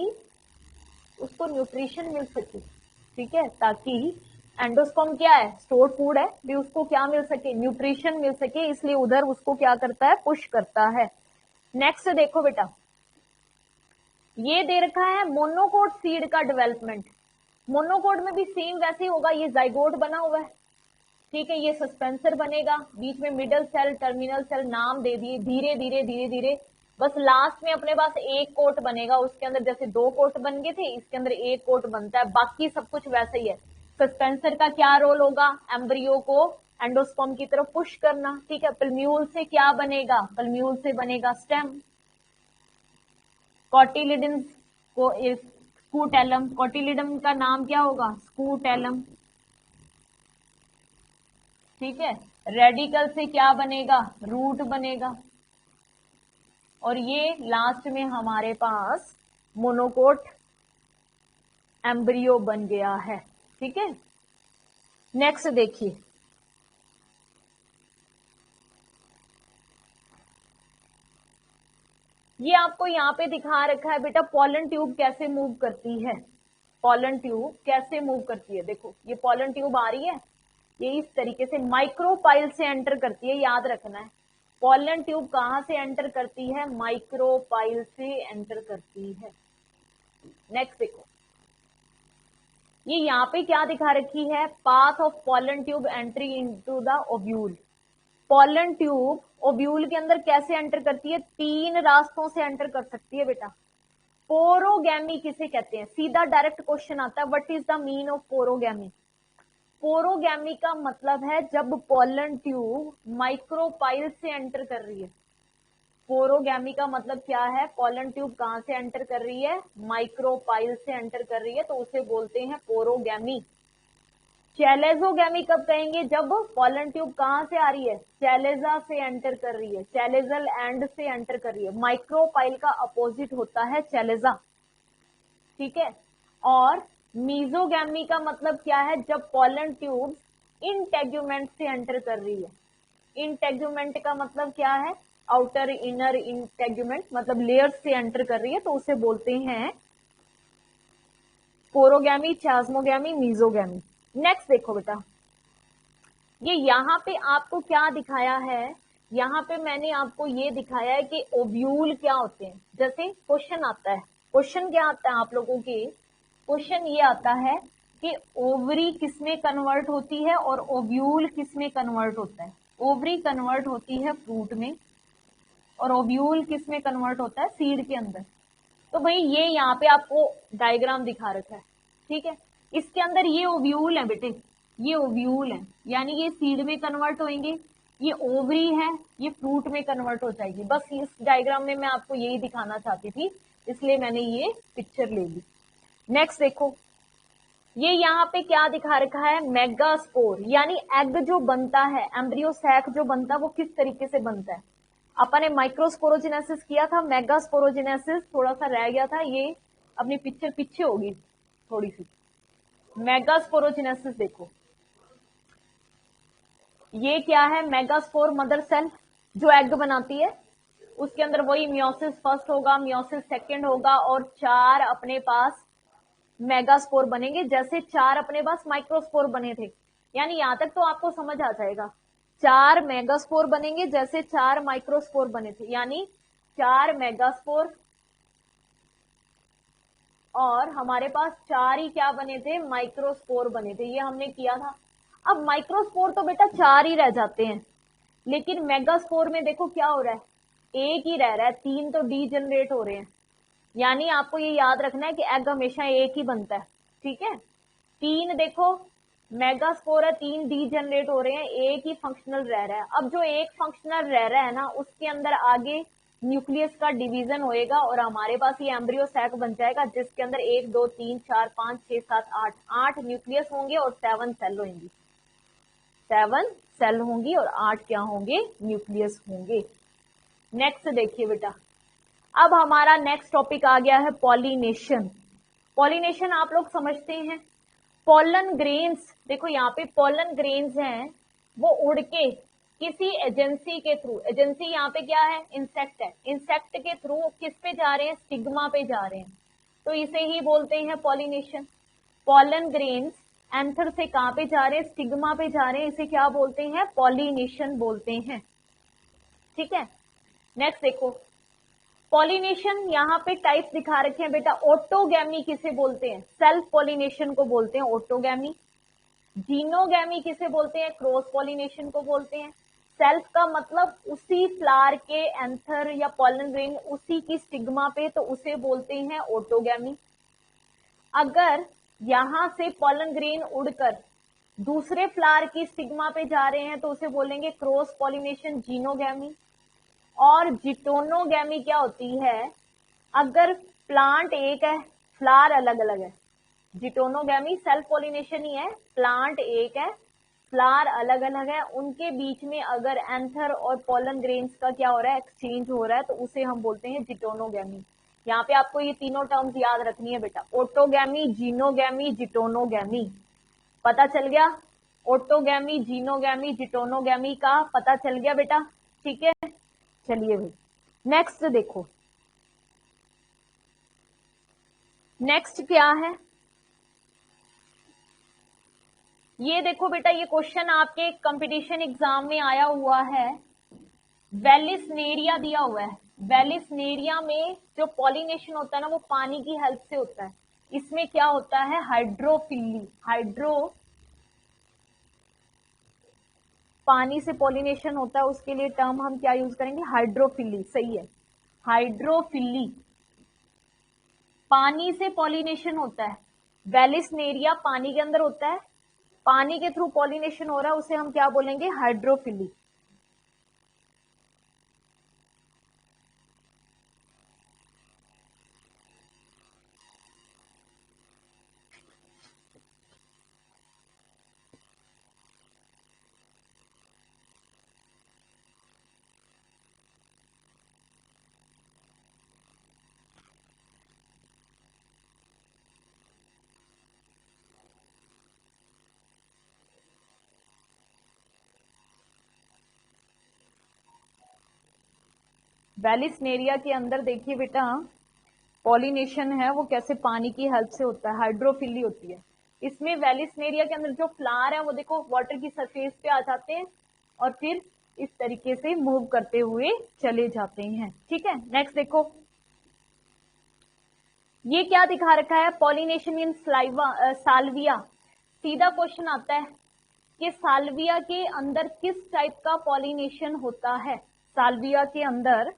उसको न्यूट्रिशन मिल सके, ठीक है। ताकि एंडोस्पर्म क्या है, स्टोर फूड है भी, उसको क्या मिल सके, न्यूट्रिशन मिल सके, इसलिए उधर उसको क्या करता है, पुश करता है। नेक्स्ट देखो बेटा, ये दे रखा है मोनोकोट सीड का डेवलपमेंट। मोनोकोट में भी सेम वैसे ही होगा, ये जाइगोट बना हुआ है, ठीक है, ये सस्पेंसर बनेगा, बीच में मिडल सेल, टर्मिनल सेल नाम दे दिए, धीरे धीरे धीरे धीरे बस लास्ट में अपने पास एक कोट बनेगा, उसके अंदर जैसे 2 कोट बन गए थे, इसके अंदर एक कोट बनता है, बाकी सब कुछ वैसे ही है। सस्पेंसर का क्या रोल होगा, एम्ब्रियो को एंडोस्पर्म की तरफ पुश करना, ठीक है। पल्म्यूल से क्या बनेगा, पल्म्यूल से बनेगा स्टेम, कॉटिलिडन्स को स्कूटेलम। कोटिलिडम का नाम क्या होगा? स्कूटेलम। ठीक है, रेडिकल से क्या बनेगा? रूट बनेगा। और ये लास्ट में हमारे पास मोनोकोट एम्ब्रियो बन गया है। ठीक है, नेक्स्ट देखिए, ये आपको यहाँ पे दिखा रखा है बेटा, पॉलन ट्यूब कैसे मूव करती है। पॉलन ट्यूब कैसे मूव करती है, देखो ये पॉलन ट्यूब आ रही है, ये इस तरीके से माइक्रोपाइल से एंटर करती है, याद रखना है। पॉलन ट्यूब कहां से एंटर करती है? माइक्रोपाइल से एंटर करती है। नेक्स्ट देखो, ये यहाँ पे क्या दिखा रखी है? Path of pollen tube entry into the ovule. Pollen tube ovule के अंदर कैसे एंटर करती है? 3 रास्तों से एंटर कर सकती है बेटा। पोरोगैमी किसे कहते हैं? सीधा डायरेक्ट क्वेश्चन आता है, what is the mean of पोरोगैमी? पोरोगैमी का मतलब है जब पॉलन ट्यूब माइक्रोपाइल से एंटर कर रही है। पोरोगैमी का मतलब क्या है? पॉलन ट्यूब कहां से एंटर कर रही है? माइक्रोपाइल से एंटर कर रही है, तो उसे बोलते हैं पोरोगैमी। चैलेजोगैमी कब कहेंगे? जब पॉलन ट्यूब कहां से आ रही है? चैलेजा से एंटर कर रही है, चैलेजल एंड से एंटर कर रही है। माइक्रोपाइल का अपोजिट होता है चैलेजा। ठीक है, और मीजोगैमी का मतलब क्या है? जब पॉलन ट्यूब इंटेग्यूमेंट से एंटर कर रही है। इंटेग्यूमेंट का मतलब क्या है? आउटर इनर इंटेग्यूमेंट, मतलब लेयर्स से एंटर कर रही है, तो उसे बोलते हैं पोरोगैमी, चास्मोगैमी, मीजोगैमी। नेक्स्ट देखो बेटा, ये यहाँ पे आपको क्या दिखाया है? यहाँ पे मैंने आपको ये दिखाया है कि ओव्यूल क्या होते हैं। जैसे क्वेश्चन आता है, क्वेश्चन क्या आता है आप लोगों के? क्वेश्चन ये आता है कि ओवरी किसमें कन्वर्ट होती है और ओव्यूल किसमें कन्वर्ट होता है। ओवरी कन्वर्ट होती है फ्रूट में, और ओव्यूल किसमें कन्वर्ट होता है? सीड के अंदर। तो भाई ये यहाँ पे आपको डायग्राम दिखा रखा है। ठीक है, इसके अंदर ये ओव्यूल है बेटे, ये ओव्यूल है, यानी ये सीड में कन्वर्ट होंगे। ये ओवरी है, ये फ्रूट में कन्वर्ट हो जाएगी। बस इस डायग्राम में मैं आपको यही दिखाना चाहती थी, इसलिए मैंने ये पिक्चर ले ली। नेक्स्ट देखो, ये यहाँ पे क्या दिखा रखा है? मेगास्पोर, यानी एग जो बनता है, एम्ब्रियो सैक जो बनता है, वो किस तरीके से बनता है। अपन ने माइक्रोस्पोरोजेनेसिस किया था, मेगास्पोरोजेनेसिस थोड़ा सा रह गया था, ये अपनी पिक्चर पीछे होगी थोड़ी सी। मेगास्पोरोजेनेसिस देखो, ये क्या है? मेगास्पोर मदर सेल जो एग बनाती है, उसके अंदर वही मियोसिस फर्स्ट होगा, मियोसिस सेकंड होगा, और 4 अपने पास मेगास्पोर बनेंगे, जैसे 4 अपने पास माइक्रोस्पोर बने थे। यानी यहां तक तो आपको समझ आ जाएगा। 4 मेगास्पोर बनेंगे जैसे 4 माइक्रोस्पोर बने थे, यानी 4 मेगास्पोर और हमारे पास 4 ही क्या बने थे? माइक्रोस्पोर बने थे। ये हमने किया था। अब माइक्रोस्पोर तो बेटा 4 ही रह जाते हैं, लेकिन मेगास्पोर में देखो क्या हो रहा है? एक ही रह रहा है, 3 तो डी जनरेट हो रहे हैं। यानी आपको ये याद रखना है कि एग हमेशा एक ही बनता है। ठीक है, 3 देखो मेगास्पोर है, 3 डी जनरेट हो रहे हैं, एक ही फंक्शनल रह रहा है। अब जो एक फंक्शनल रह रहा है ना, उसके अंदर आगे न्यूक्लियस का डिवीजन होएगा और हमारे पास ये एम्ब्रियो सैक बन जाएगा, जिसके अंदर 1 2 3 4 5 6 7 8 न्यूक्लियस होंगे और 7 सेल होंगी। 7 सेल होंगी और 8 क्या होंगे? न्यूक्लियस होंगे। नेक्स्ट देखिए बेटा, अब हमारा नेक्स्ट टॉपिक आ गया है पॉलिनेशन। पॉलिनेशन आप लोग समझते हैं, पॉलन ग्रेन्स, देखो यहाँ पे पॉलन ग्रेन्स हैं, वो उड़ के किसी एजेंसी के थ्रू, एजेंसी यहाँ पे क्या है? इंसेक्ट है, इंसेक्ट के थ्रू किस पे जा रहे हैं? स्टिग्मा पे जा रहे हैं, तो इसे ही बोलते हैं पॉलिनेशन। पॉलन ग्रेन्स एंथर से कहां पे जा रहे हैं? स्टिग्मा पे जा रहे हैं, इसे क्या बोलते हैं? पॉलिनेशन बोलते हैं। ठीक है, नेक्स्ट देखो, पॉलिनेशन यहाँ पे टाइप्स दिखा रखे हैं बेटा। ऑटोगैमी किसे बोलते हैं? सेल्फ पॉलिनेशन को बोलते हैं ऑटोगैमी। जीनोगैमी किसे बोलते हैं? क्रॉस पॉलिनेशन को बोलते हैं। सेल्फ का मतलब उसी फ्लावर के एंथर या पॉलन ग्रेन उसी की स्टिग्मा पे, तो उसे बोलते हैं ऑटोगैमी। अगर यहां से पॉलन ग्रेन उड़कर दूसरे फ्लावर की स्टिग्मा पे जा रहे हैं, तो उसे बोलेंगे क्रॉस पॉलिनेशन, जीनोगैमी। और जिटोनोगैमी क्या होती है? अगर प्लांट एक है, फ्लावर अलग अलग है, जिटोनोगैमी सेल्फ पॉलिनेशन ही है, प्लांट एक है, फ्लावर अलग अलग है, उनके बीच में अगर एंथर और पोलन ग्रेन्स का क्या हो रहा है, एक्सचेंज हो रहा है, तो उसे हम बोलते हैं जिटोनोगैमी। यहाँ पे आपको ये तीनों टर्म्स याद रखनी है बेटा, ओटोगैमी, जीनोगैमी, जिटोनोगैमी। पता चल गया? ओटोगैमी, जीनोगैमी, जिटोनोगैमी का पता चल गया बेटा? ठीक है, चलिए भाई नेक्स्ट देखो, नेक्स्ट क्या है, ये देखो बेटा, ये क्वेश्चन आपके कंपटीशन एग्जाम में आया हुआ है, वेलिसनेरिया दिया हुआ है। वेलिसनेरिया में जो पॉलिनेशन होता है ना, वो पानी की हेल्प से होता है। इसमें क्या होता है, हाइड्रोफिली, पानी से पॉलिनेशन होता है, उसके लिए टर्म हम क्या यूज करेंगे, हाइड्रोफिली। सही है, हाइड्रोफिली, पानी से पॉलिनेशन होता है। वेलिसनेरिया पानी के अंदर होता है, पानी के थ्रू पॉलिनेशन हो रहा है, उसे हम क्या बोलेंगे, हाइड्रोफिली। वेलिसनेरिया के अंदर देखिए बेटा, पॉलिनेशन है वो कैसे पानी की हेल्प से होता है, हाइड्रोफिली होती है। इसमें वेलिसनेरिया के अंदर जो फ्लावर है वो देखो वाटर की सरफेस पे आ जाते हैं और फिर इस तरीके से मूव करते हुए चले जाते हैं। ठीक है, नेक्स्ट देखो, ये क्या दिखा रखा है, पॉलिनेशन इन साल्विया। सीधा क्वेश्चन आता है कि साल्विया के अंदर किस टाइप का पॉलिनेशन होता है, साल्विया के अंदर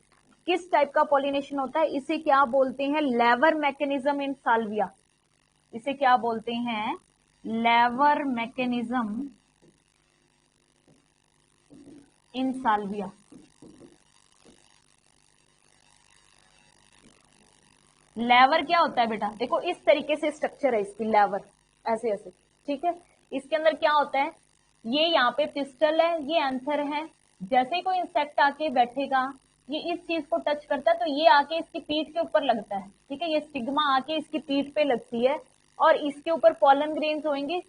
किस टाइप का पॉलिनेशन होता है, इसे क्या बोलते हैं, लेवर मैकेनिज्म इन साल्विया। इसे क्या बोलते हैं, लेवर मैकेनिज्म इन साल्विया। लेवर क्या होता है बेटा, देखो इस तरीके से स्ट्रक्चर है इसकी, लेवर ऐसे ऐसे। ठीक है, इसके अंदर क्या होता है, ये यहाँ पे पिस्टल है, ये एंथर है। जैसे ही कोई इंसेक्ट आके बैठेगा, ये इस चीज को टच करता है तो ये आके इसकी पीठ के ऊपर लगता है। ठीक है, ये स्टिग्मा आके इसकी पीठ पे लगती है और इसके ऊपर पॉलन ग्रेन्स होंगे,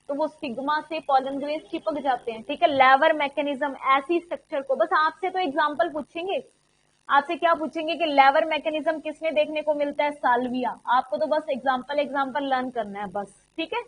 तो वो स्टिग्मा से पॉलन ग्रेन्स चिपक जाते हैं। ठीक है, लेवर मैकेनिज्म, ऐसी स्ट्रक्चर को, बस आपसे तो एग्जाम्पल पूछेंगे, आपसे क्या पूछेंगे कि लेवर मैकेनिज्म किसमें देखने को मिलता है, साल्विया। आपको तो बस एग्जाम्पल लर्न करना है बस। ठीक है,